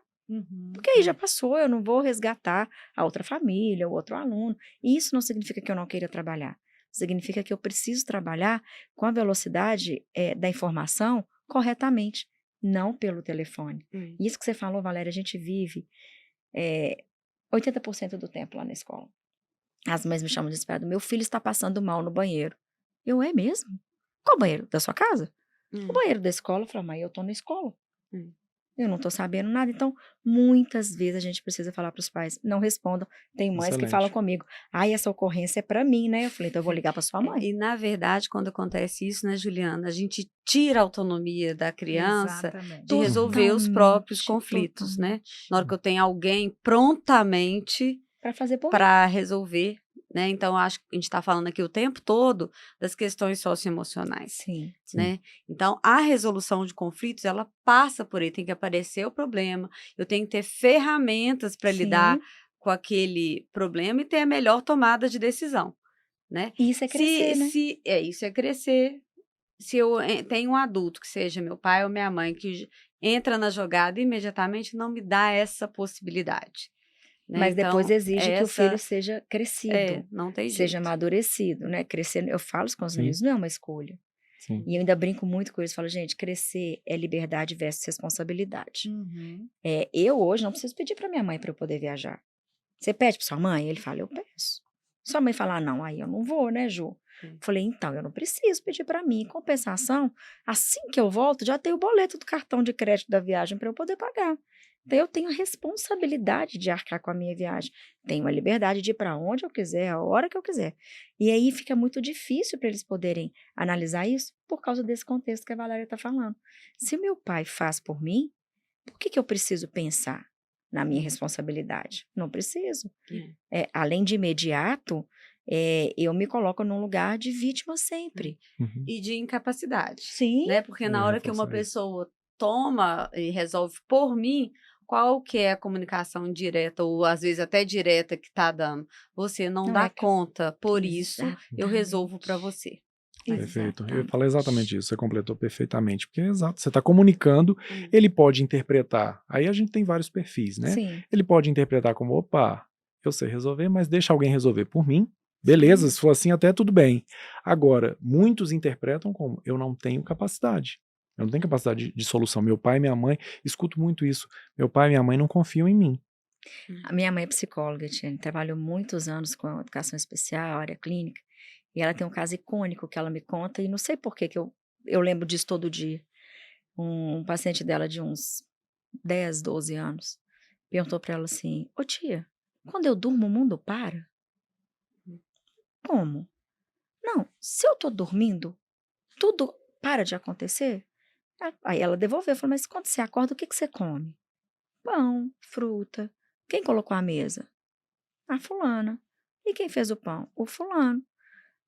Porque aí já passou, eu não vou resgatar a outra família, o outro aluno. E isso não significa que eu não queira trabalhar. Significa que eu preciso trabalhar com a velocidade da informação corretamente, não pelo telefone. Isso que você falou, Valéria, a gente vive 80% do tempo lá na escola. As mães me chamam desesperado, meu filho está passando mal no banheiro. Eu, é mesmo? Qual banheiro? Da sua casa? O banheiro da escola. Eu falo, mãe, eu tô na escola. Eu não estou sabendo nada. Então, muitas vezes a gente precisa falar para os pais, não respondam. Tem mães que falam Excelente. comigo, ai, essa ocorrência é para mim, né? Eu falei, então eu vou ligar para sua mãe. E, na verdade, quando acontece isso, né, Juliana, a gente tira a autonomia da criança Exatamente. de resolver os próprios Totalmente, conflitos, né? totalmente. Na hora que eu tenho alguém prontamente Para fazer por mim. para resolver, né? Então, acho que a gente está falando aqui o tempo todo das questões socioemocionais, Sim. né? Então, a resolução de conflitos, ela passa por aí, tem que aparecer o problema, eu tenho que ter ferramentas para lidar Sim. com aquele problema e ter a melhor tomada de decisão, né? E isso é crescer, né? Isso é crescer. Se eu tenho um adulto, que seja meu pai ou minha mãe, que entra na jogada e imediatamente não me dá essa possibilidade, né? Mas depois Então, exige que o filho seja crescido, não tem seja jeito. amadurecido, né? Crescer, eu falo isso com os Sim. meninos, não é uma escolha. Sim. E eu ainda brinco muito com eles, falo, gente, crescer é liberdade versus responsabilidade. Uhum. Eu hoje não preciso pedir para minha mãe para eu poder viajar. Você pede para sua mãe? Ele fala, eu peço. Sua mãe fala, não, aí eu não vou, né, Ju? Falei, então, eu não preciso pedir para mim. Em compensação, assim que eu volto, já tem o boleto do cartão de crédito da viagem para eu poder pagar. Então, eu tenho a responsabilidade de arcar com a minha viagem. Tenho a liberdade de ir para onde eu quiser, a hora que eu quiser. E aí fica muito difícil para eles poderem analisar isso por causa desse contexto que a Valéria está falando. Se meu pai faz por mim, por que eu preciso pensar na minha responsabilidade? Não preciso. Além de imediato, eu me coloco num lugar de vítima sempre. Uhum. E de incapacidade. Sim. Né? Porque na hora que uma reforçar isso. pessoa toma e resolve por mim, qual que é a comunicação direta, ou às vezes até direta que está dando? Você não Não dá é que- conta, por isso eu resolvo Exatamente. para você. Perfeito. Eu Exatamente. falei exatamente isso, você completou perfeitamente, porque é exato, você está comunicando, Hum. ele pode interpretar, aí a gente tem vários perfis, né? Sim. Ele pode interpretar como, opa, eu sei resolver, mas deixa alguém resolver por mim, beleza, se for assim até tudo bem. Agora, muitos interpretam como, eu não tenho capacidade, eu não tenho capacidade de solução, meu pai e minha mãe, escuto muito isso, meu pai e minha mãe não confiam em mim. A minha mãe é psicóloga, trabalhou muitos anos com educação especial, área clínica, e ela tem um caso icônico que ela me conta, e não sei por que eu lembro disso todo dia. Um paciente dela de uns 10, 12 anos perguntou para ela assim, ô tia, quando eu durmo o mundo para? Como? Não, se eu tô dormindo, tudo para de acontecer? Aí ela devolveu, falou, mas quando você acorda, o que você come? Pão, fruta. Quem colocou a mesa? A fulana. E quem fez o pão? O fulano.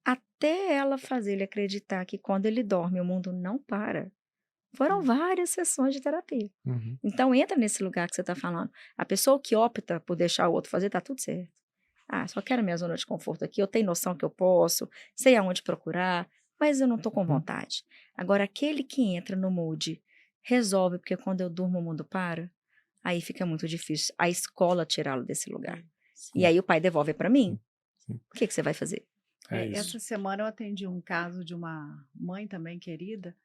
Até ela fazer ele acreditar que quando ele dorme o mundo não para. Foram várias sessões de terapia. Uhum. Então entra nesse lugar que você está falando. A pessoa que opta por deixar o outro fazer, tá tudo certo. Só quero a minha zona de conforto aqui, eu tenho noção que eu posso, sei aonde procurar, mas eu não tô com vontade. Agora, aquele que entra no mood, resolve, porque quando eu durmo o mundo para, aí fica muito difícil a escola tirá-lo desse lugar. E aí o pai devolve para mim. Sim. O que você vai fazer? É isso. Essa semana eu atendi um caso de uma mãe também querida,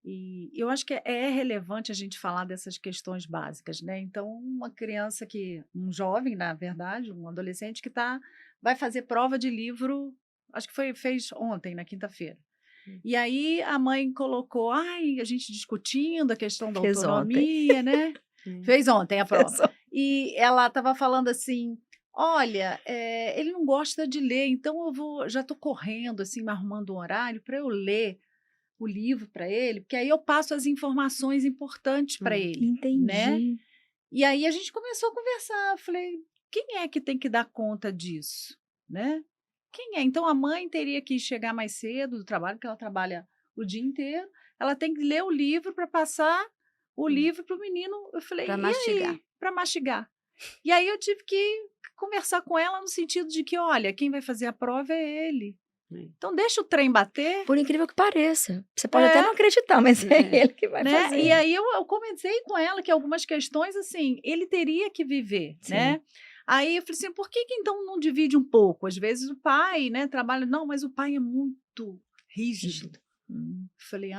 e eu acho que é relevante a gente falar dessas questões básicas, né? Então, uma criança um jovem, na verdade, um adolescente que vai fazer prova de livro, acho que fez ontem, na quinta-feira. E aí a mãe colocou, a gente discutindo a questão da Fez autonomia, né? Fez ontem a prova. E ela estava falando assim, olha, ele não gosta de ler, então já estou correndo, assim, me arrumando um horário para eu ler o livro para ele, porque aí eu passo as informações importantes para ele, né? Entendi. E aí a gente começou a conversar, eu falei, quem é que tem que dar conta disso, né? Quem é? Então a mãe teria que chegar mais cedo do trabalho, porque ela trabalha o dia inteiro, ela tem que ler o livro para passar o livro para o menino. Eu falei, Para mastigar. Para mastigar. E aí eu tive que conversar com ela no sentido de que, olha, quem vai fazer a prova é ele. Então deixa o trem bater. Por incrível que pareça. Você pode até não acreditar, mas é ele que vai né? fazer. E aí eu comentei com ela que algumas questões, assim, ele teria que viver, Sim. né? Aí eu falei assim, por que então não divide um pouco? Às vezes o pai, né, trabalha... Não, mas o pai é muito rígido. Falei,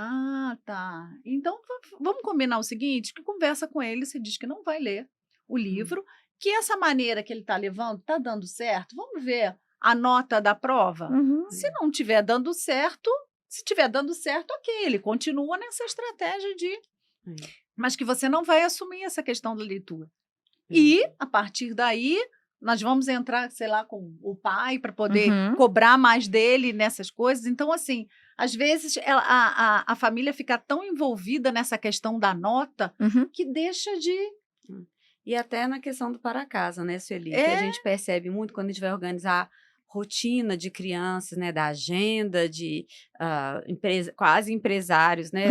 tá. Então, vamos combinar o seguinte, que conversa com ele, você diz que não vai ler o livro, que essa maneira que ele está levando está dando certo, vamos ver a nota da prova. Se não estiver dando certo, se estiver dando certo, ok, ele continua nessa estratégia de... mas que você não vai assumir essa questão da leitura. E, a partir daí, nós vamos entrar, sei lá, com o pai para poder cobrar mais dele nessas coisas. Então, assim, às vezes a família fica tão envolvida nessa questão da nota que deixa de... E até na questão do para casa, né, Sueli? Que a gente percebe muito quando a gente vai organizar rotina de crianças, né, da agenda, de quase empresários, né,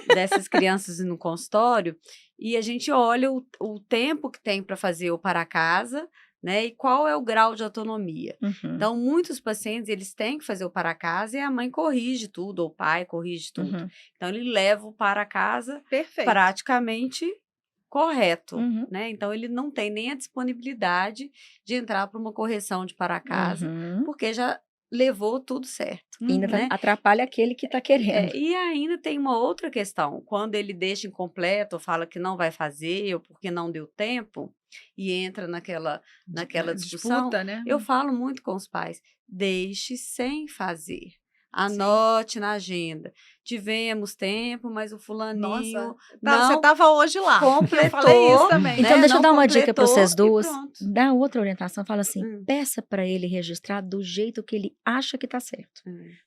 dessas crianças no consultório, e a gente olha o tempo que tem para fazer o para casa, né, e qual é o grau de autonomia. Então, muitos pacientes, eles têm que fazer o para casa e a mãe corrige tudo, ou o pai corrige tudo. Então, ele leva o para casa praticamente correto, né? Então, ele não tem nem a disponibilidade de entrar para uma correção de para casa, porque já levou tudo certo. Ainda né? atrapalha aquele que está querendo. E ainda tem uma outra questão. Quando ele deixa incompleto, ou fala que não vai fazer, ou porque não deu tempo, e entra naquela discussão, disputa, né? Eu falo muito com os pais, deixe sem fazer. Anote na agenda. Tivemos tempo, mas o fulaninho você estava hoje lá. Completou. Eu falei isso também. Então, né? deixa eu Não dar uma dica para vocês duas. pronto. Dá outra orientação. Fala assim, peça para ele registrar do jeito que ele acha que está certo.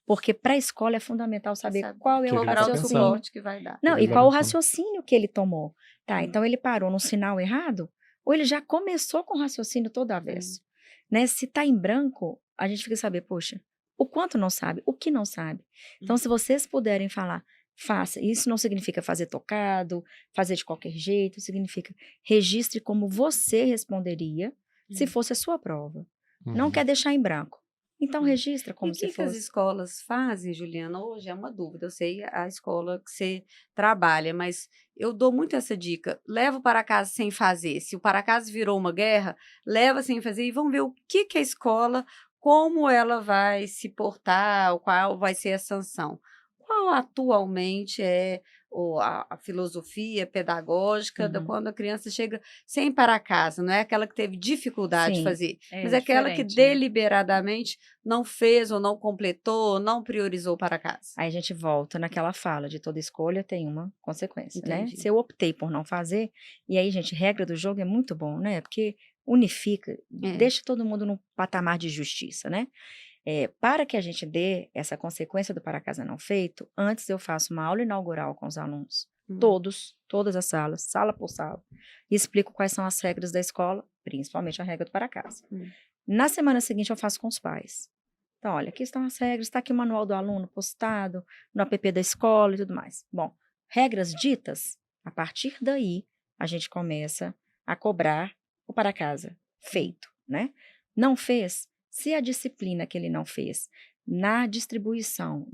Porque para a escola é fundamental saber qual é o grau de raciocínio. suporte que vai dar. Não, e qual o raciocínio que ele tomou. Tá, então ele parou no sinal errado, ou ele já começou com o raciocínio todo avesso. Né? Se está em branco, a gente fica saber, poxa, o quanto não sabe, o que não sabe. Então, se vocês puderem falar, faça. Isso não significa fazer tocado, fazer de qualquer jeito, significa registre como você responderia se fosse a sua prova. Não quer deixar em branco. Então, registra como se fosse. E o que as fosse. escolas fazem, Juliana, hoje é uma dúvida. Eu sei a escola que você trabalha, mas eu dou muito essa dica. Leva o para casa sem fazer. Se o para casa virou uma guerra, leva sem fazer e vamos ver o que a escola, como ela vai se portar, qual vai ser a sanção. Qual atualmente é a filosofia pedagógica da quando a criança chega sem para casa, não é aquela que teve dificuldade de fazer, mas é aquela que deliberadamente não fez ou não completou, ou não priorizou para casa. Aí a gente volta naquela fala de toda escolha tem uma consequência, né? Se eu optei por não fazer, e aí, gente, regra do jogo é muito bom, né? Porque unifica, deixa todo mundo num patamar de justiça, né? Para que a gente dê essa consequência do para casa não feito, antes eu faço uma aula inaugural com os alunos, todas as salas, sala por sala, e explico quais são as regras da escola, principalmente a regra do para casa. Na semana seguinte eu faço com os pais. Então, olha, aqui estão as regras, está aqui o manual do aluno postado, no app da escola e tudo mais. Bom, regras ditas, a partir daí a gente começa a cobrar o para casa feito, né? Não fez? Se a disciplina que ele não fez, na distribuição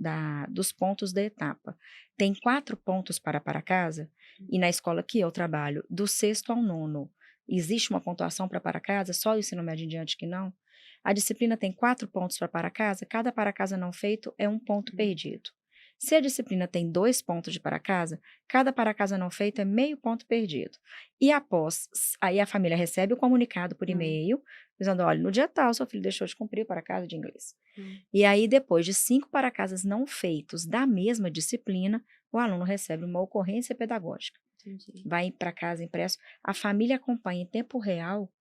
dos pontos da etapa, tem 4 pontos para casa, e na escola que eu trabalho, do 6º ao 9º, existe uma pontuação para casa, só o ensino médio em diante que não, a disciplina tem 4 pontos para casa, cada para casa não feito é 1 ponto perdido. Se a disciplina tem 2 pontos de para casa, cada para casa não feito é meio ponto perdido. E aí a família recebe o comunicado por e-mail, dizendo, olha, no dia tal, seu filho deixou de cumprir o para casa de inglês. E aí, depois de 5 para casas não feitos da mesma disciplina, o aluno recebe uma ocorrência pedagógica. Vai para casa impresso, a família acompanha em tempo real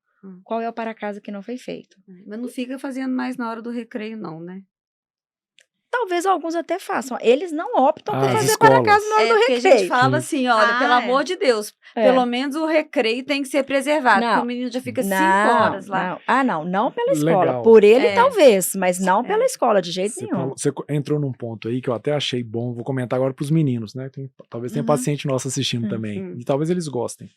qual é o para casa que não foi feito. Mas não fica fazendo mais na hora do recreio, não, né? Talvez alguns até façam. Eles não optam por fazer para casa na hora do porque recreio. A gente fala assim, olha, pelo amor de Deus, pelo menos o recreio tem que ser preservado, porque o menino já fica 5 horas lá. Não pela escola. Por ele, talvez, mas não pela escola, de jeito nenhum. Você entrou num ponto aí que eu até achei bom, vou comentar agora para os meninos, né? Talvez tenha paciente nosso assistindo também, e talvez eles gostem.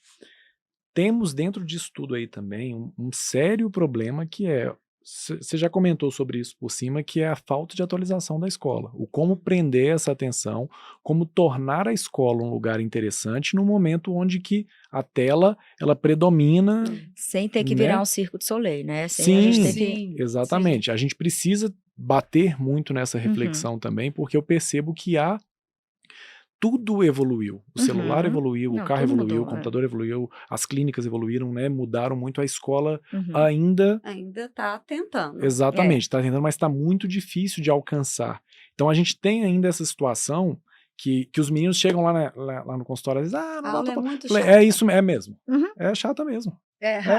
Temos dentro disso tudo aí também um sério problema que é, você já comentou sobre isso por cima, que é a falta de atualização da escola. O como prender essa atenção, como tornar a escola um lugar interessante no momento onde que a tela, ela predomina. Sem ter que virar um circo de Soleil, né? Exatamente. A gente precisa bater muito nessa reflexão também, porque eu percebo que tudo evoluiu. O celular evoluiu, o carro evoluiu, o computador evoluiu, as clínicas evoluíram, né? Mudaram muito. A escola ainda está tentando. Exatamente, está tentando, mas está muito difícil de alcançar. Então a gente tem ainda essa situação que os meninos chegam lá no consultório e dizem, não A aula volta é muito Falei, chata. é isso, é mesmo. Uhum. É chata mesmo.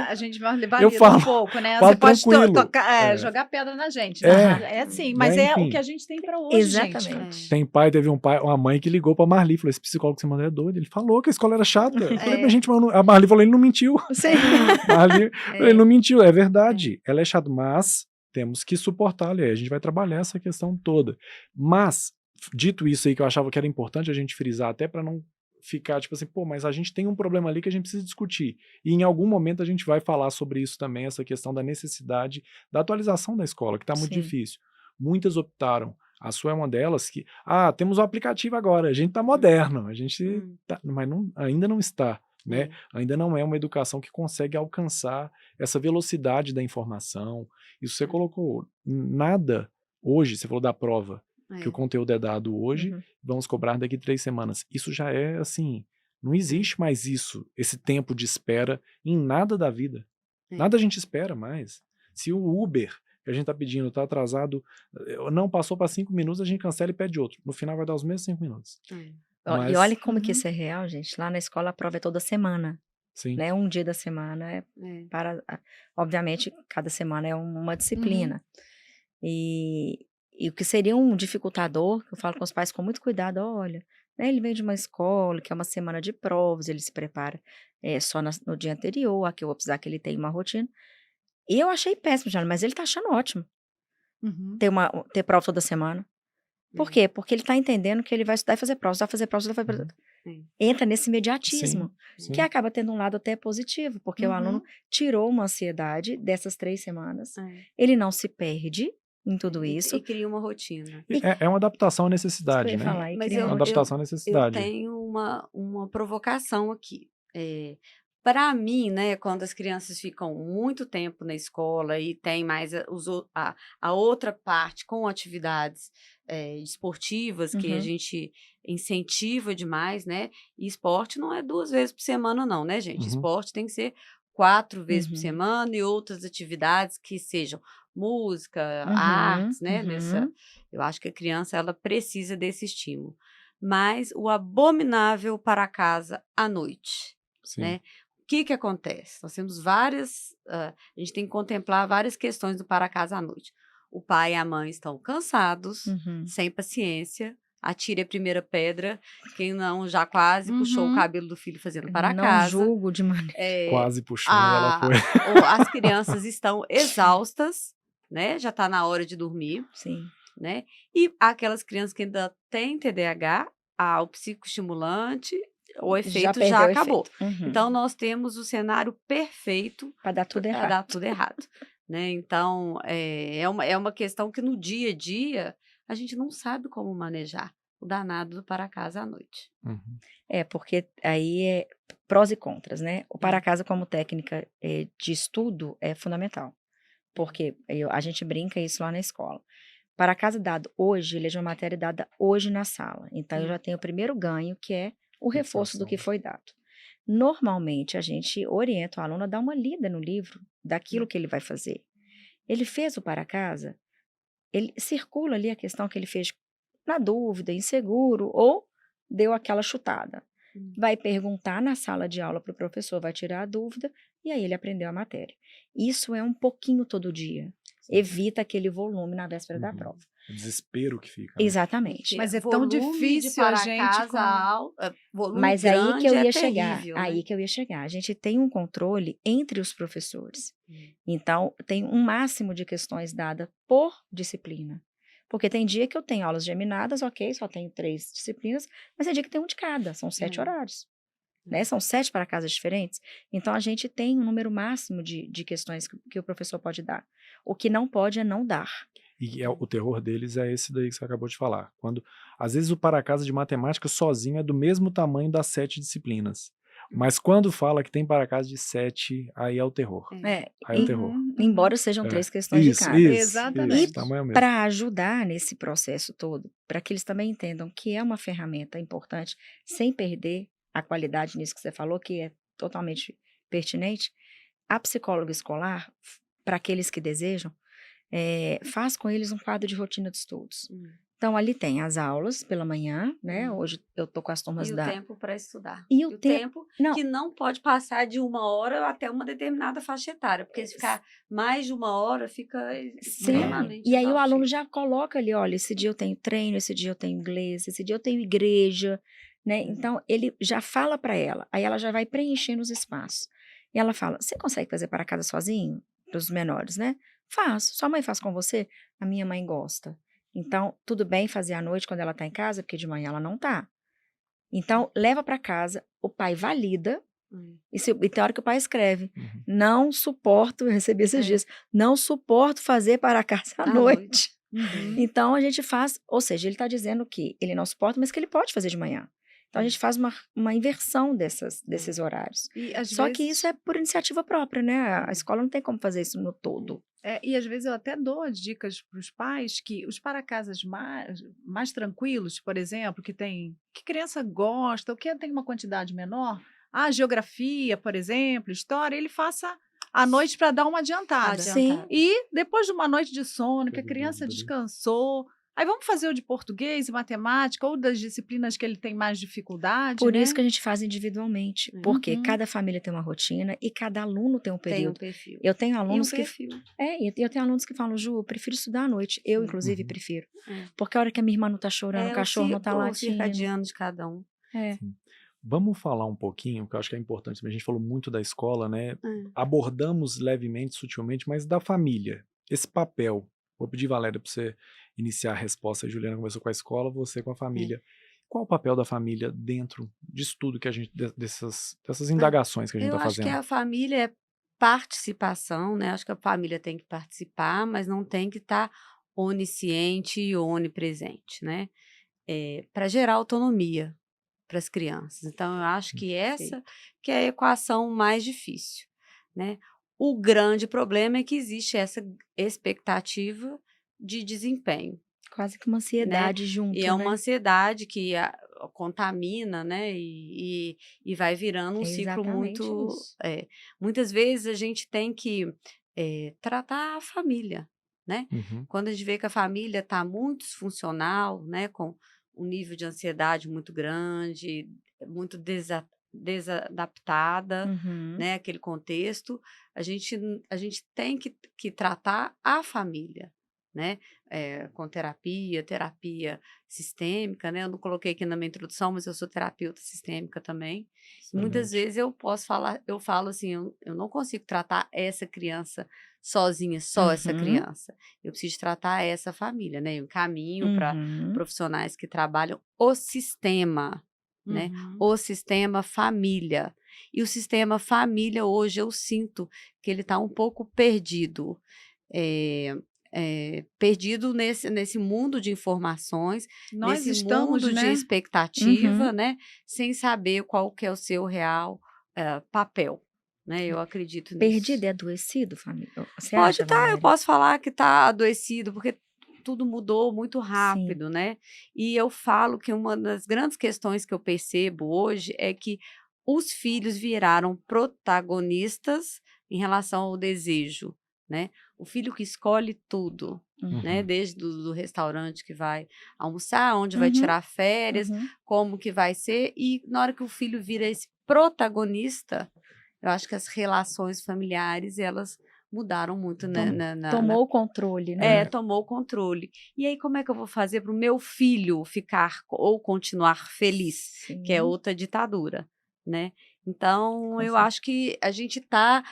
A gente valida Eu falo- um pouco, né? falo Você pode tranquilo. jogar pedra na gente, É. né? É assim, mas é enfim. o que a gente tem para hoje, gente. Exatamente. Tem teve uma mãe que ligou pra Marli, falou, esse psicólogo que você mandou é doido. Ele falou que a escola era chata. Eu falei, mas gente, a Marli falou, ele não mentiu. Sim. Marli, ele não mentiu, é verdade. Ela é chata, mas temos que suportá-la. E aí a gente vai trabalhar essa questão toda. Mas, dito isso aí que eu achava que era importante a gente frisar, até pra não ficar tipo assim, pô, mas a gente tem um problema ali que a gente precisa discutir. E em algum momento a gente vai falar sobre isso também, essa questão da necessidade da atualização da escola, que tá muito Sim. difícil. Muitas optaram. A sua é uma delas que, temos o aplicativo agora, a gente tá moderno, a gente tá, mas ainda não está, né? Ainda não é uma educação que consegue alcançar essa velocidade da informação. Isso você colocou, nada hoje, você falou da prova, que o conteúdo é dado hoje, vamos cobrar daqui 3 semanas. Isso já é assim, não existe mais isso, esse tempo de espera em nada da vida. Nada a gente espera mais. Se o Uber que a gente tá pedindo tá atrasado, não passou para 5 minutos, a gente cancela e pede outro. No final vai dar os mesmos 5 minutos. E olha como que isso é real, gente. Lá na escola a prova é toda semana. Sim. Né? Um dia da semana obviamente, cada semana é uma disciplina. E o que seria um dificultador, que eu falo com os pais com muito cuidado, olha, né, ele vem de uma escola que é uma semana de provas, ele se prepara só no dia anterior, aqui eu vou precisar que ele tenha uma rotina. E eu achei péssimo, já, mas ele tá achando ótimo ter prova toda semana. Por quê? Porque ele tá entendendo que ele vai estudar e fazer prova, entra nesse imediatismo, Sim. que acaba tendo um lado até positivo, porque o aluno tirou uma ansiedade dessas 3 semanas, ele não se perde em tudo isso. E cria uma rotina. É uma adaptação à necessidade, né? Mas É uma adaptação à necessidade. Eu tenho uma provocação aqui. Para mim, né, quando as crianças ficam muito tempo na escola e tem mais a outra parte com atividades esportivas que a gente incentiva demais, né? E esporte não é 2 vezes por semana, não, né, gente? Esporte tem que ser 4 vezes por semana e outras atividades que sejam música, artes, né? Eu acho que a criança ela precisa desse estímulo. Mas o abominável para casa à noite, né? O que acontece? Nós temos a gente tem que contemplar várias questões do para casa à noite. O pai e a mãe estão cansados, sem paciência, atire a primeira pedra, quem não já quase puxou o cabelo do filho fazendo para casa. Não julgo de maneira. Quase puxou, ela foi. As crianças estão exaustas, né? Já está na hora de dormir. Sim. Né? E aquelas crianças que ainda têm TDAH, o psicoestimulante, o efeito já acabou. Então, nós temos o cenário perfeito para dar tudo errado. Né? Então, é uma questão que no dia a dia a gente não sabe como manejar o danado do para casa à noite. Porque aí é prós e contras, né? O para casa como técnica de estudo é fundamental. Porque a gente brinca isso lá na escola. Para casa dado hoje, ele é de uma matéria dada hoje na sala. Então, eu já tenho o primeiro ganho, que é o reforço do que foi dado. Normalmente, a gente orienta o aluno a dar uma lida no livro daquilo que ele vai fazer. Ele fez o para casa, ele circula ali a questão que ele fez na dúvida, inseguro, ou deu aquela chutada. Vai perguntar na sala de aula para o professor, vai tirar a dúvida, e aí ele aprendeu a matéria. Isso é um pouquinho todo dia. Evita aquele volume na véspera da prova. O desespero que fica. Né? Exatamente. Mas é tão difícil a gente... Mas aí que eu ia chegar. Aí que eu ia chegar. A gente tem um controle entre os professores. Então, tem um máximo de questões dadas por disciplina. Porque tem dia que eu tenho aulas geminadas, ok, só tenho 3 disciplinas, mas tem dia que tem um de cada, são 7 horários. Né? São 7 para casas diferentes. Então, a gente tem um número máximo de questões que o professor pode dar. O que não pode é não dar. E o terror deles é esse daí que você acabou de falar. Quando, às vezes, o para casa de matemática sozinho é do mesmo tamanho das 7 disciplinas. Mas quando fala que tem para casa de 7, aí é o terror. Aí é o terror. Embora sejam 3 questões de cada. Exatamente. E para ajudar nesse processo todo, para que eles também entendam que é uma ferramenta importante, sem perder a qualidade nisso que você falou, que é totalmente pertinente, a psicóloga escolar, para aqueles que desejam, faz com eles um quadro de rotina de estudos. Então, ali tem as aulas pela manhã, né? Hoje eu tô com as turmas E o da... tempo para estudar. E o tempo Não, que não pode passar de 1 hora até uma determinada faixa etária, porque se ficar mais de 1 hora, fica sim. extremamente E aí o aluno exaustivo. já coloca ali, olha, esse dia eu tenho treino, esse dia eu tenho inglês, esse dia eu tenho igreja, né? Então, ele já fala para ela, aí ela já vai preenchendo os espaços. E ela fala, você consegue fazer para casa sozinho? Para os menores, né? Faço. Sua mãe faz com você? A minha mãe gosta. Então, tudo bem fazer à noite quando ela tá em casa, porque de manhã ela não tá. Então, leva para casa, o pai valida, e tem hora que o pai escreve, não suporto, eu recebi esses dias, não suporto fazer para casa à noite. Então, a gente faz, ou seja, ele está dizendo que ele não suporta, mas que ele pode fazer de manhã. Então, a gente faz uma inversão desses horários. E às Só que vezes... isso é por iniciativa própria, né? A escola não tem como fazer isso no todo. E às vezes eu até dou as dicas para os pais que os para-casas mais tranquilos, por exemplo, que criança gosta, ou que tem uma quantidade menor, geografia, por exemplo, história, ele faça à noite para dar uma adiantada. Sim. E depois de uma noite de sono, que a criança descansou, aí vamos fazer o de português e matemática, ou das disciplinas que ele tem mais dificuldade, Por né? isso que a gente faz individualmente, porque cada família tem uma rotina e cada aluno tem um período. Tem um perfil. Eu tenho alunos e um perfil. eu tenho alunos que falam, Ju, eu prefiro estudar à noite. Eu, inclusive, prefiro. Porque a hora que a minha irmã não tá chorando, o cachorro não tá latindo. O circadiano de cada um. Vamos falar um pouquinho, que eu acho que é importante. A gente falou muito da escola, né? Abordamos levemente, sutilmente, mas da família. Esse papel. Vou pedir, Valéria, para você iniciar a resposta. A Juliana começou com a escola, você com a família. Qual o papel da família dentro disso tudo que a gente, dessas indagações que a gente está fazendo? Eu acho que a família é participação, né? Acho que a família tem que participar, mas não tem que estar onisciente e onipresente, né? Para gerar autonomia para as crianças. Então, eu acho que essa que é a equação mais difícil, né? O grande problema é que existe essa expectativa de desempenho. Quase que uma ansiedade junto, E é uma ansiedade que contamina, né? E vai virando um ciclo muito... muitas vezes a gente tem que tratar a família, né? Quando a gente vê que a família está muito disfuncional, né? Com um nível de ansiedade muito grande, muito desadaptada, né? Aquele contexto, a gente tem que tratar a família, né? Com terapia sistêmica, né? Eu não coloquei aqui na minha introdução, mas eu sou terapeuta sistêmica também. Muitas vezes eu falo assim, eu não consigo tratar essa criança sozinha, só essa criança. Eu preciso tratar essa família, né? Eu encaminho para profissionais que trabalham o sistema, né? O sistema família. E o sistema família hoje eu sinto que ele está um pouco perdido. Perdido nesse mundo de informações, nesse mundo de expectativa, né? Sem saber qual que é o seu real papel. Né? Eu acredito nisso. Perdido e adoecido, família? Você Pode acha, estar, eu posso falar que está adoecido, porque tudo mudou muito rápido, né? E eu falo que uma das grandes questões que eu percebo hoje é que os filhos viraram protagonistas em relação ao desejo, né? O filho que escolhe tudo, né? Desde do restaurante que vai almoçar, onde vai tirar férias, como que vai ser, e na hora que o filho vira esse protagonista, eu acho que as relações familiares, elas mudaram muito, né? Tomou o controle, né? Tomou o controle. E aí, como é que eu vou fazer para o meu filho ficar ou continuar feliz? Que é outra ditadura, né? Então, eu acho que a gente está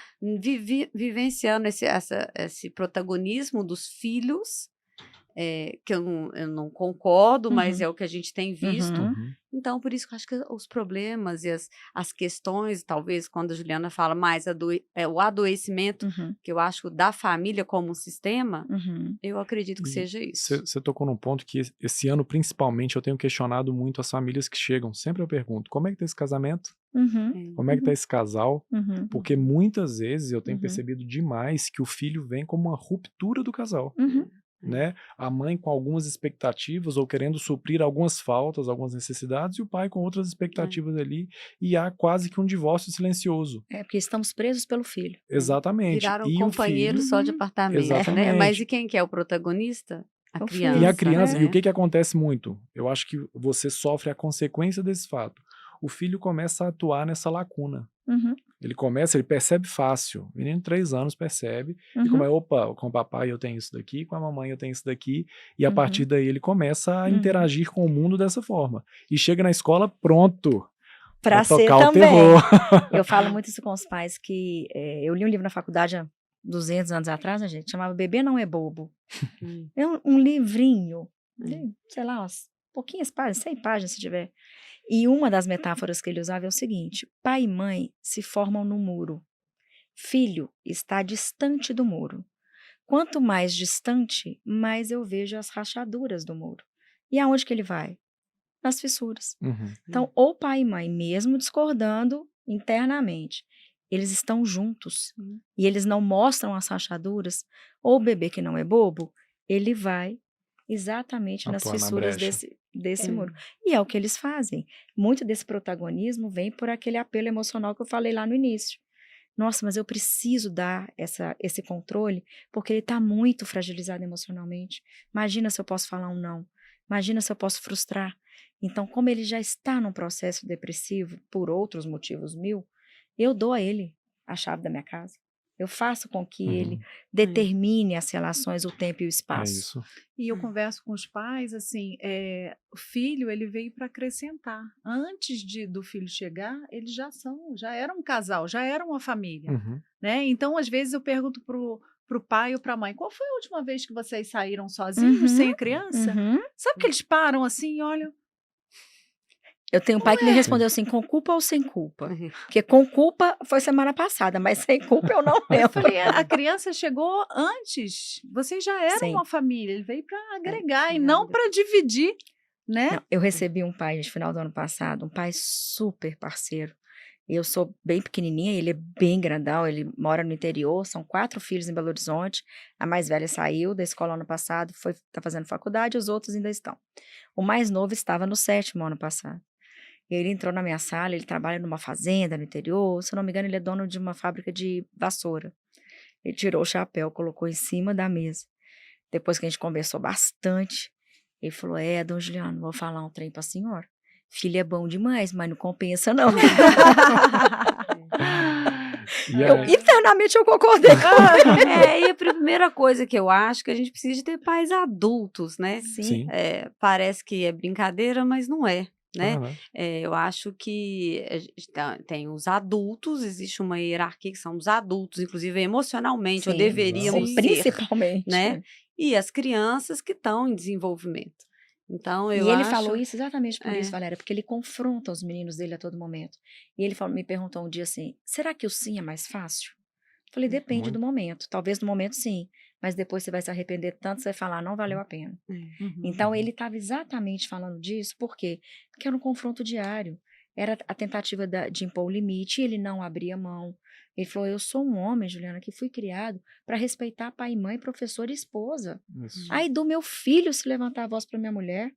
vivenciando esse protagonismo dos filhos, que eu não concordo, mas é o que a gente tem visto. Então, por isso que eu acho que os problemas e as questões, talvez, quando a Juliana fala mais o adoecimento, que eu acho da família como um sistema, eu acredito que seja isso. Você tocou num ponto que esse ano, principalmente, eu tenho questionado muito as famílias que chegam. Sempre eu pergunto, como é que tá esse casamento? Como é que tá esse casal? Porque muitas vezes eu tenho percebido demais que o filho vem como uma ruptura do casal. Né? A mãe com algumas expectativas ou querendo suprir algumas faltas, algumas necessidades, e o pai com outras expectativas ali, e há quase que um divórcio silencioso. Porque estamos presos pelo filho. Exatamente. Viraram e companheiros só de apartamento, né? Mas e quem que é o protagonista? A O criança. E a criança, né? e o que acontece muito? Eu acho que você sofre a consequência desse fato. O filho começa a atuar nessa lacuna. Uhum, Ele percebe fácil. O menino de 3 anos percebe. E uhum, como opa, com o papai eu tenho isso daqui, com a mamãe eu tenho isso daqui. E a partir daí ele começa a uhum. interagir com o mundo dessa forma. E chega na escola pronto Pra para ser tocar o também. terror. Eu falo muito isso com os pais, que eu li um livro na faculdade há 200 anos atrás, né, gente? Chamava Bebê Não é Bobo. Hum, É um livrinho, de, hum. sei lá, umas pouquinhas páginas, 100 páginas se tiver. E uma das metáforas que ele usava é o seguinte: pai e mãe se formam no muro. Filho está distante do muro. Quanto mais distante, mais eu vejo as rachaduras do muro. E aonde que ele vai? Nas fissuras. Uhum. Então, ou pai e mãe, mesmo discordando internamente, eles estão juntos e eles não mostram as rachaduras, ou o bebê que não é bobo, ele vai exatamente nas Atuar na fissuras brecha. desse muro. E é o que eles fazem. Muito desse protagonismo vem por aquele apelo emocional que eu falei lá no início. Nossa, mas eu preciso dar esse controle porque ele está muito fragilizado emocionalmente. Imagina se eu posso falar um não. Imagina se eu posso frustrar. Então, como ele já está num processo depressivo, por outros motivos 1000, eu dou a ele a chave da minha casa. Eu faço com que ele determine as relações, o tempo e o É espaço. isso. E eu converso com os pais, assim, o filho, ele veio para acrescentar. Antes do filho chegar, eles já eram um casal, já eram uma família, Uhum. né? Então, às vezes eu pergunto pro pai ou pra mãe, qual foi a última vez que vocês saíram sozinhos, sem a criança? Uhum. Sabe que eles param assim e olham? Eu tenho um pai que me respondeu assim, com culpa ou sem culpa? Porque com culpa foi semana passada, mas sem culpa eu não Eu lembro. falei, a criança chegou antes, vocês já eram Sim. uma família, ele veio para agregar e não para dividir, né? Não, eu recebi um pai no final do ano passado, um pai super parceiro. Eu sou bem pequenininha, ele é bem grandão, ele mora no interior, são 4 filhos em Belo Horizonte. A mais velha saiu da escola ano passado, tá fazendo faculdade, os outros ainda estão. O mais novo estava no 7º ano passado. E ele entrou na minha sala, ele trabalha numa fazenda no interior, se eu não me engano ele é dono de uma fábrica de vassoura. Ele tirou o chapéu, colocou em cima da mesa. Depois que a gente conversou bastante, ele falou, Dom Juliano, vou falar um trem pra senhora. Filho é bom demais, mas não compensa não. E aí, Internamente eu concordei com ele. E a primeira coisa que eu acho que a gente precisa de ter pais adultos, né? sim. Parece que é brincadeira, mas não é. Né? Aham. Eu acho que a gente tem os adultos, existe uma hierarquia que são os adultos, inclusive emocionalmente, ou Sim, deveríamos sim. ser, Principalmente. né? E as crianças que estão em desenvolvimento. Então, eu E ele acho... falou isso exatamente por isso, Valéria, porque ele confronta os meninos dele a todo momento. E ele me perguntou um dia assim, será que o sim é mais fácil? Eu falei, depende do momento. Talvez no momento sim, mas depois você vai se arrepender tanto, você vai falar, não valeu a pena. Então, ele estava exatamente falando disso, por quê? Porque era um confronto diário. Era a tentativa de impor o limite, e ele não abria mão. Ele falou, eu sou um homem, Juliana, que fui criado para respeitar pai e mãe, professor e esposa. Isso. Aí do meu filho se levantar a voz para minha mulher.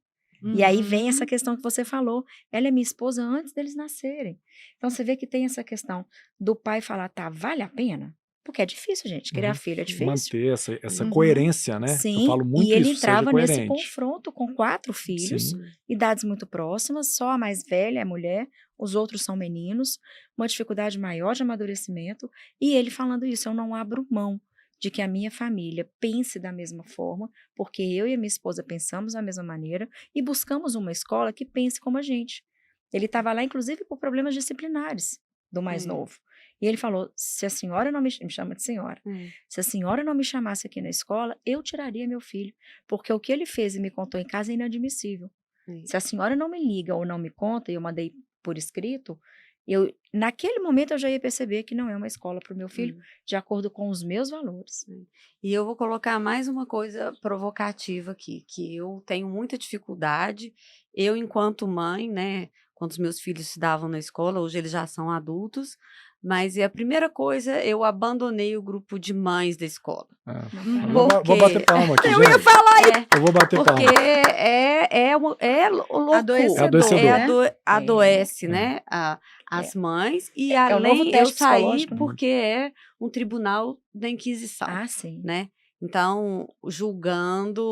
E aí vem essa questão que você falou. Ela é minha esposa antes deles nascerem. Então, você vê que tem essa questão do pai falar, tá, vale a pena? Porque é difícil, gente. Criar filho é difícil. Manter essa coerência, né? Sim, Eu falo muito e ele isso, seja entrava nesse coerente. confronto com 4 filhos, Sim. idades muito próximas, só a mais velha é mulher, os outros são meninos, uma dificuldade maior de amadurecimento, e ele falando isso, eu não abro mão de que a minha família pense da mesma forma, porque eu e a minha esposa pensamos da mesma maneira e buscamos uma escola que pense como a gente. Ele estava lá, inclusive, por problemas disciplinares do mais novo. E ele falou, se a senhora não me chama de senhora, se a senhora não me chamasse aqui na escola, eu tiraria meu filho, porque o que ele fez e me contou em casa é inadmissível. Se a senhora não me liga ou não me conta, e eu mandei por escrito, naquele momento eu já ia perceber que não é uma escola para o meu filho, de acordo com os meus valores. E eu vou colocar mais uma coisa provocativa aqui, que eu tenho muita dificuldade, eu enquanto mãe, né, quando os meus filhos estudavam na escola, hoje eles já são adultos, mas a primeira coisa, eu abandonei o grupo de mães da escola. Vou bater palma aqui, Eu ia falar isso. Eu vou bater Porque palma. é louco. Adoecedor. Adoece, né? As mães. E É o novo além, eu teste saí psicológico, né? porque é um tribunal da Inquisição. Ah, sim. Né? Então, julgando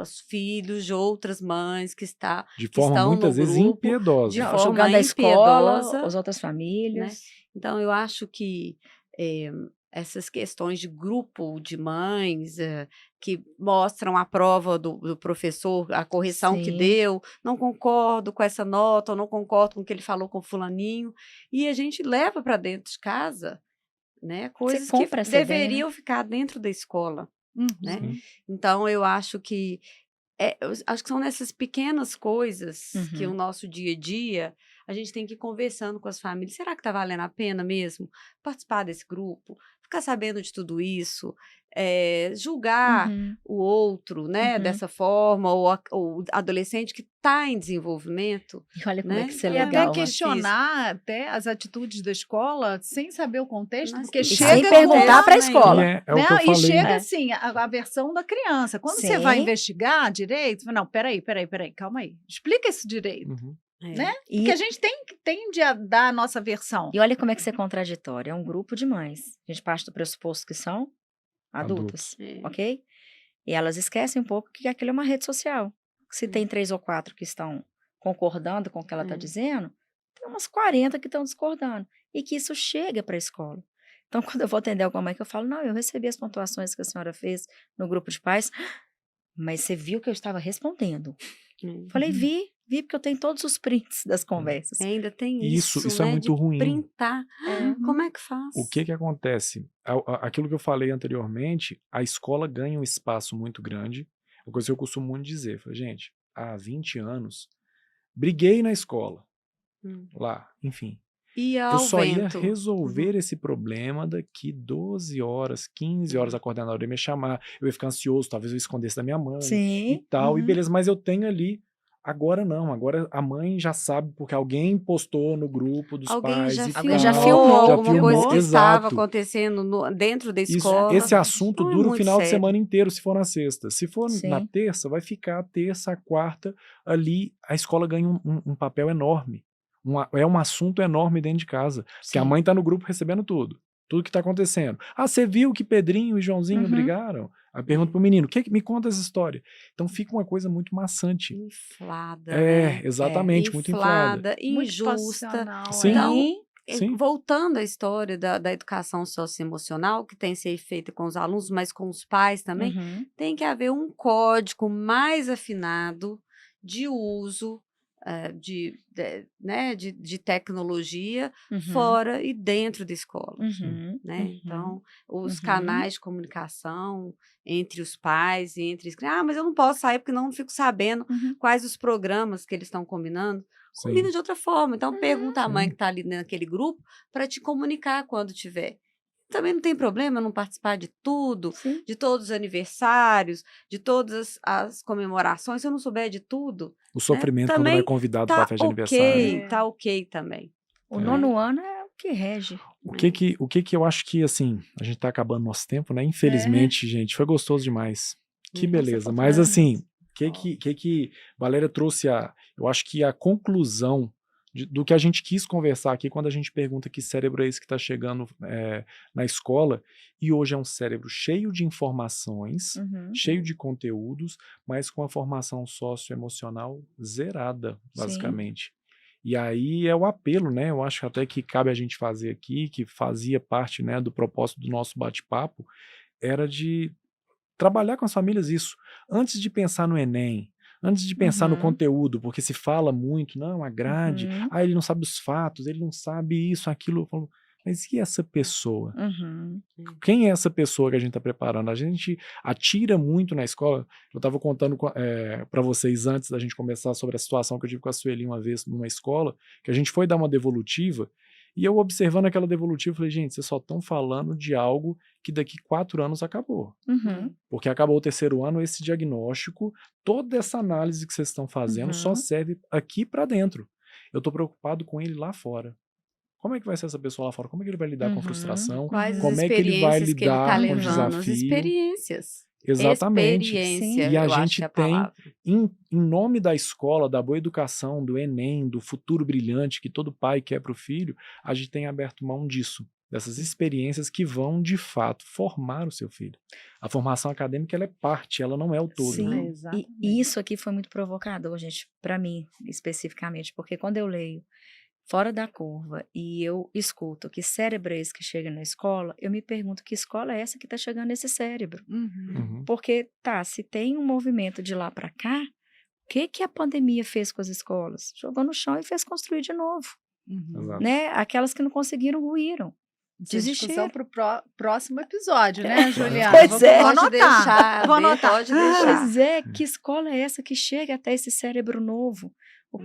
os filhos de outras mães que De forma estão muitas no vezes grupo, impiedosa. de Não, forma julgando a escola, impiedosa, as outras né? famílias. Então, eu acho que essas questões de grupo de mães que mostram a prova do professor, a correção que Sim. deu, não concordo com essa nota, ou não concordo com o que ele falou com fulaninho, e a gente leva para dentro de casa, né, coisas que compra essa ideia, né? deveriam ficar dentro da escola, né? Sim. Então, eu acho que acho que são nessas pequenas coisas que o nosso dia a dia, a gente tem que ir conversando com as famílias. Será que está valendo a pena mesmo participar desse grupo? Ficar sabendo de tudo isso? Julgar Uhum. o outro, né, Uhum. dessa forma, ou o adolescente que está em desenvolvimento, E olha como é né? que isso é E legal. até né? questionar até as atitudes da escola sem saber o contexto, Mas porque e chega sem com perguntar para a uma- escola. E é o né? que eu E falei. chega É. assim, a versão da criança. Quando você vai Sim. investigar direito, não, peraí, calma aí. Explica isso direito, Uhum. né? E, Porque a gente tende a dar a nossa versão. e olha como é que isso é contraditório. É um grupo de mães. A gente parte do pressuposto que são adultas, É. ok? E elas esquecem um pouco que aquilo é uma rede social. Se tem Hum. 3 ou 4 que estão concordando com o que ela está É. dizendo, tem umas 40 que estão discordando. E que isso chega para a escola. Então, quando eu vou atender alguma mãe que eu falo, não, eu recebi as pontuações que a senhora fez no grupo de pais, mas você viu que eu estava respondendo. Falei, vi porque eu tenho todos os prints das conversas. Ainda tem Isso isso, é né, muito de ruim. printar. Como é que faz? O que acontece? Aquilo que eu falei anteriormente, a escola ganha um espaço muito grande. Uma coisa que eu costumo muito dizer, falei, gente, há 20 anos, briguei na escola, Hum. lá, enfim. Ia Eu ao só ia vento. resolver esse problema daqui 12 horas, 15 horas, a coordenadora ia me chamar, eu ia ficar ansioso, talvez eu escondesse da minha mãe e Sim. tal, e beleza, mas eu tenho ali. Agora não, agora a mãe já sabe, porque alguém postou no grupo dos Alguém pais já e filmou, já tal, filmou, já alguma coisa que estava exato. acontecendo dentro da Isso, escola. esse assunto Não é dura o muito final de sério. semana inteiro, se for na sexta. Se for na Sim. terça, vai ficar a terça, a quarta, ali a escola ganha um papel enorme. É um assunto enorme dentro de casa. Porque a Sim. mãe tá no grupo recebendo tudo que tá acontecendo. Ah, você viu que Pedrinho e Joãozinho Uhum. brigaram? Aí pergunta pro menino, me conta essa história. Então fica uma coisa muito maçante. Inflada, né? Exatamente, muito inflada. Inflada, Muito injusta. passional, Sim. Então, Sim. voltando à história da educação socioemocional, que tem que ser feita com os alunos, mas com os pais também, Uhum. tem que haver um código mais afinado de uso de tecnologia Uhum. fora e dentro da escola. Uhum. Né? Uhum. Então, os Uhum. canais de comunicação entre os pais e entre as crianças. Ah, mas eu não posso sair porque não fico sabendo Uhum. quais os programas que eles estão combinando. Sim. Combina de outra forma. Então, pergunta à mãe Sim. que está ali naquele grupo para te comunicar quando tiver. Também não tem problema não participar de tudo, Sim. de todos os aniversários, de todas as comemorações. Se eu não souber de tudo, O sofrimento quando também vai convidado para a tá festa de aniversário. tá ok também. O É. 9º ano é o que rege. O que eu acho que, assim, a gente tá acabando nosso tempo, né? Infelizmente, gente, foi gostoso demais. Que Nossa, beleza. foi Mas, maravilhoso. assim, que Valéria trouxe eu acho que a conclusão do que a gente quis conversar aqui quando a gente pergunta que cérebro é esse que está chegando na escola, e hoje é um cérebro cheio de informações, Uhum. cheio de conteúdos, mas com a formação socioemocional zerada, basicamente. E aí é o apelo, né? Eu acho até que cabe a gente fazer aqui, que fazia parte, né, do propósito do nosso bate-papo, era de trabalhar com as famílias isso. Antes de pensar no Enem, antes de pensar no Uhum. conteúdo, porque se fala muito, não, a grade, Uhum. ele não sabe os fatos, ele não sabe isso, aquilo. Eu falo, mas e essa pessoa? Uhum. Quem é essa pessoa que a gente está preparando? A gente atira muito na escola. Eu estava contando para vocês antes da gente começar sobre a situação que eu tive com a Sueli uma vez numa escola, que a gente foi dar uma devolutiva, e eu observando aquela devolutiva, falei, gente, vocês só estão falando de algo que daqui 4 anos acabou. Uhum. Porque acabou o 3º ano, esse diagnóstico, toda essa análise que vocês estão fazendo só Uhum. serve aqui para dentro. Eu estou preocupado com ele lá fora. Como é que vai ser essa pessoa lá fora? Como é que ele vai lidar com a frustração? Quais as Como é que ele vai experiências que ele está lidar com o levando? As desafio? experiências. Exatamente. Experiência, E a eu acho gente que é a tem, palavra. em nome da escola, da boa educação, do Enem, do futuro brilhante que todo pai quer para o filho, a gente tem aberto mão disso. dessas experiências que vão, de fato, formar o seu filho. A formação acadêmica, ela é parte, ela não é o todo. Sim, Né? Exatamente. e isso aqui foi muito provocador, gente, para mim, especificamente, porque quando eu leio Fora da Curva e eu escuto que cérebro é esse que chega na escola, eu me pergunto que escola é essa que está chegando nesse cérebro. Uhum. Porque, se tem um movimento de lá para cá, o que a pandemia fez com as escolas? Jogou no chão e fez construir de novo, Exato. né? Aquelas que não conseguiram, ruíram. Isso é discussão Desistiram. para o próximo episódio, né, Juliana? Pois Vou é. anotar. Pode deixar, Vou anotar. pode deixar. Pois é, que escola é essa que chega até esse cérebro novo?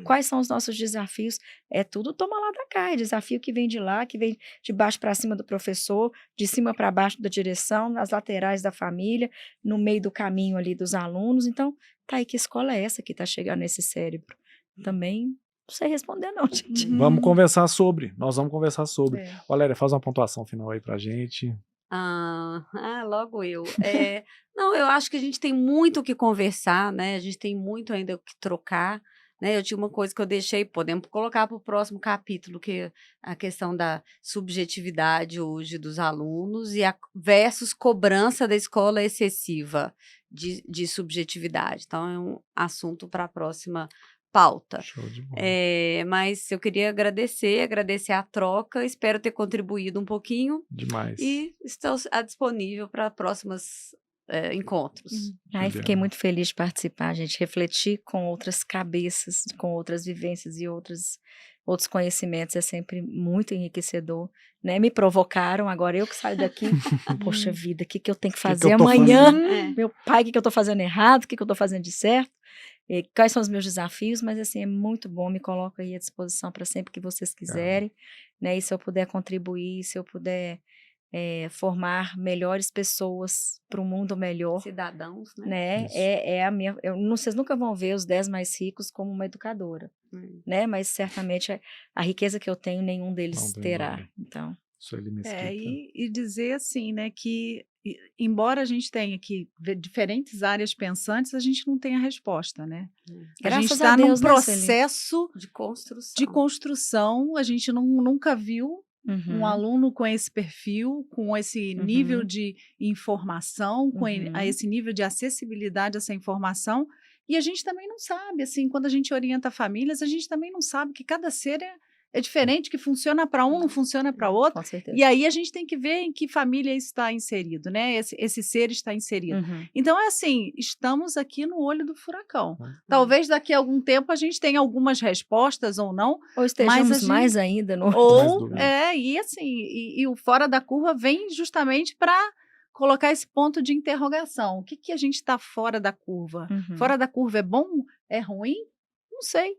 Quais são os nossos desafios? É tudo toma lá da cá, é desafio que vem de lá, que vem de baixo para cima do professor, de cima para baixo da direção, nas laterais da família, no meio do caminho ali dos alunos. Então, tá aí, que escola é essa que tá chegando nesse cérebro? Também não sei responder não, gente. Vamos conversar sobre, nós vamos conversar sobre. É. Valéria, faz uma pontuação final aí pra gente. Logo eu. Não, eu acho que a gente tem muito o que conversar, né? A gente tem muito ainda o que trocar. Né, eu tinha uma coisa que eu deixei, podemos colocar para o próximo capítulo, que é a questão da subjetividade hoje dos alunos versus cobrança da escola excessiva de subjetividade. Então, é um assunto para a próxima pauta. Show de bola. Mas eu queria agradecer a troca, espero ter contribuído um pouquinho Demais. e estou disponível para próximos encontros. Ai, fiquei muito feliz de participar, gente. Refletir com outras cabeças, com outras vivências e outros conhecimentos é sempre muito enriquecedor, né? Me provocaram, agora eu que saio daqui, poxa vida, o que eu tenho que fazer eu tô amanhã? fazendo? Meu pai, o que eu tô fazendo errado? O que eu tô fazendo de certo? E quais são os meus desafios? Mas assim, é muito bom, me coloco aí à disposição para sempre que vocês quiserem, né? E se eu puder contribuir, se eu puder formar melhores pessoas para um mundo melhor, Cidadãos, né? né? Vocês nunca vão ver os 10 mais ricos como uma educadora, né? Mas certamente a riqueza que eu tenho, nenhum deles Não tem terá. dúvida. Então, Sueli Mesquita. E dizer assim, né, que embora a gente tenha aqui diferentes áreas pensantes, a gente não tem a resposta, né? A gente graças está a Deus, num né, Sueli? processo De construção. de construção, a gente nunca viu um aluno com esse perfil, com esse nível de informação, com esse nível de acessibilidade a essa informação, e a gente também não sabe, assim, quando a gente orienta famílias, a gente também não sabe que cada ser é diferente, que funciona para um, não funciona para outro, Com certeza. e aí a gente tem que ver em que família isso está inserido, né? Esse ser está inserido. Então, é assim, estamos aqui no olho do furacão. Talvez daqui a algum tempo a gente tenha algumas respostas ou não, Ou estejamos mas a gente- mais ainda no... ou, dúvida. e assim, e o fora da curva vem justamente para colocar esse ponto de interrogação. O que a gente está fora da curva? Fora da curva é bom? É ruim? Não sei.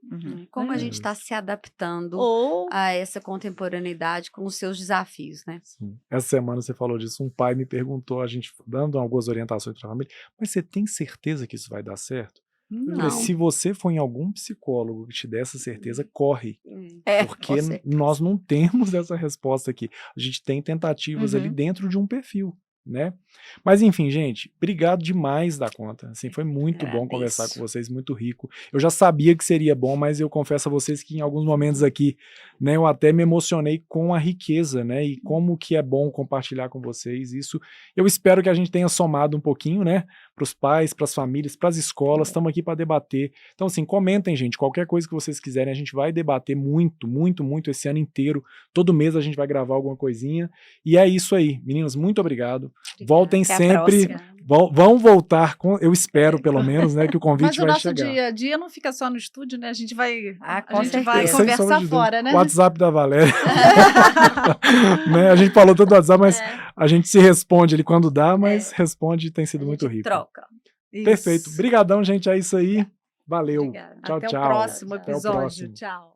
Como a gente está se adaptando Ou a essa contemporaneidade com os seus desafios, né? Sim. Essa semana você falou disso, um pai me perguntou, a gente dando algumas orientações para a família, mas você tem certeza que isso vai dar certo? Eu falei, Não. se você for em algum psicólogo que te der essa certeza, corre. Porque com certeza. nós não temos essa resposta aqui. A gente tem tentativas ali dentro de um perfil, né? Mas enfim, gente, obrigado demais da conta. Assim, foi muito bom conversar com vocês, muito rico. Eu já sabia que seria bom, mas eu confesso a vocês que em alguns momentos aqui, né, eu até me emocionei com a riqueza, né? E como que é bom compartilhar com vocês isso. Eu espero que a gente tenha somado um pouquinho, né? Para os pais, para as famílias, para as escolas, estamos aqui para debater. Então, assim, comentem, gente, qualquer coisa que vocês quiserem, a gente vai debater muito, muito, muito esse ano inteiro. Todo mês a gente vai gravar alguma coisinha. E é isso aí, meninas, muito obrigado. Voltem Até a sempre, próxima. vão voltar, eu espero pelo menos, né, que o convite mas o vai nosso chegar. dia a dia não fica só no estúdio, né? A gente vai, com a gente vai certeza. Sem sombra conversar de dúvida. fora, né? O WhatsApp da Valéria. Né, a gente falou todo o WhatsApp, mas a gente se responde ali quando dá, mas responde e tem sido muito rico. Troca. Perfeito. Obrigadão, gente, é isso aí. Valeu. Obrigada. Tchau, Até tchau. o próximo Até o episódio. próximo. Tchau.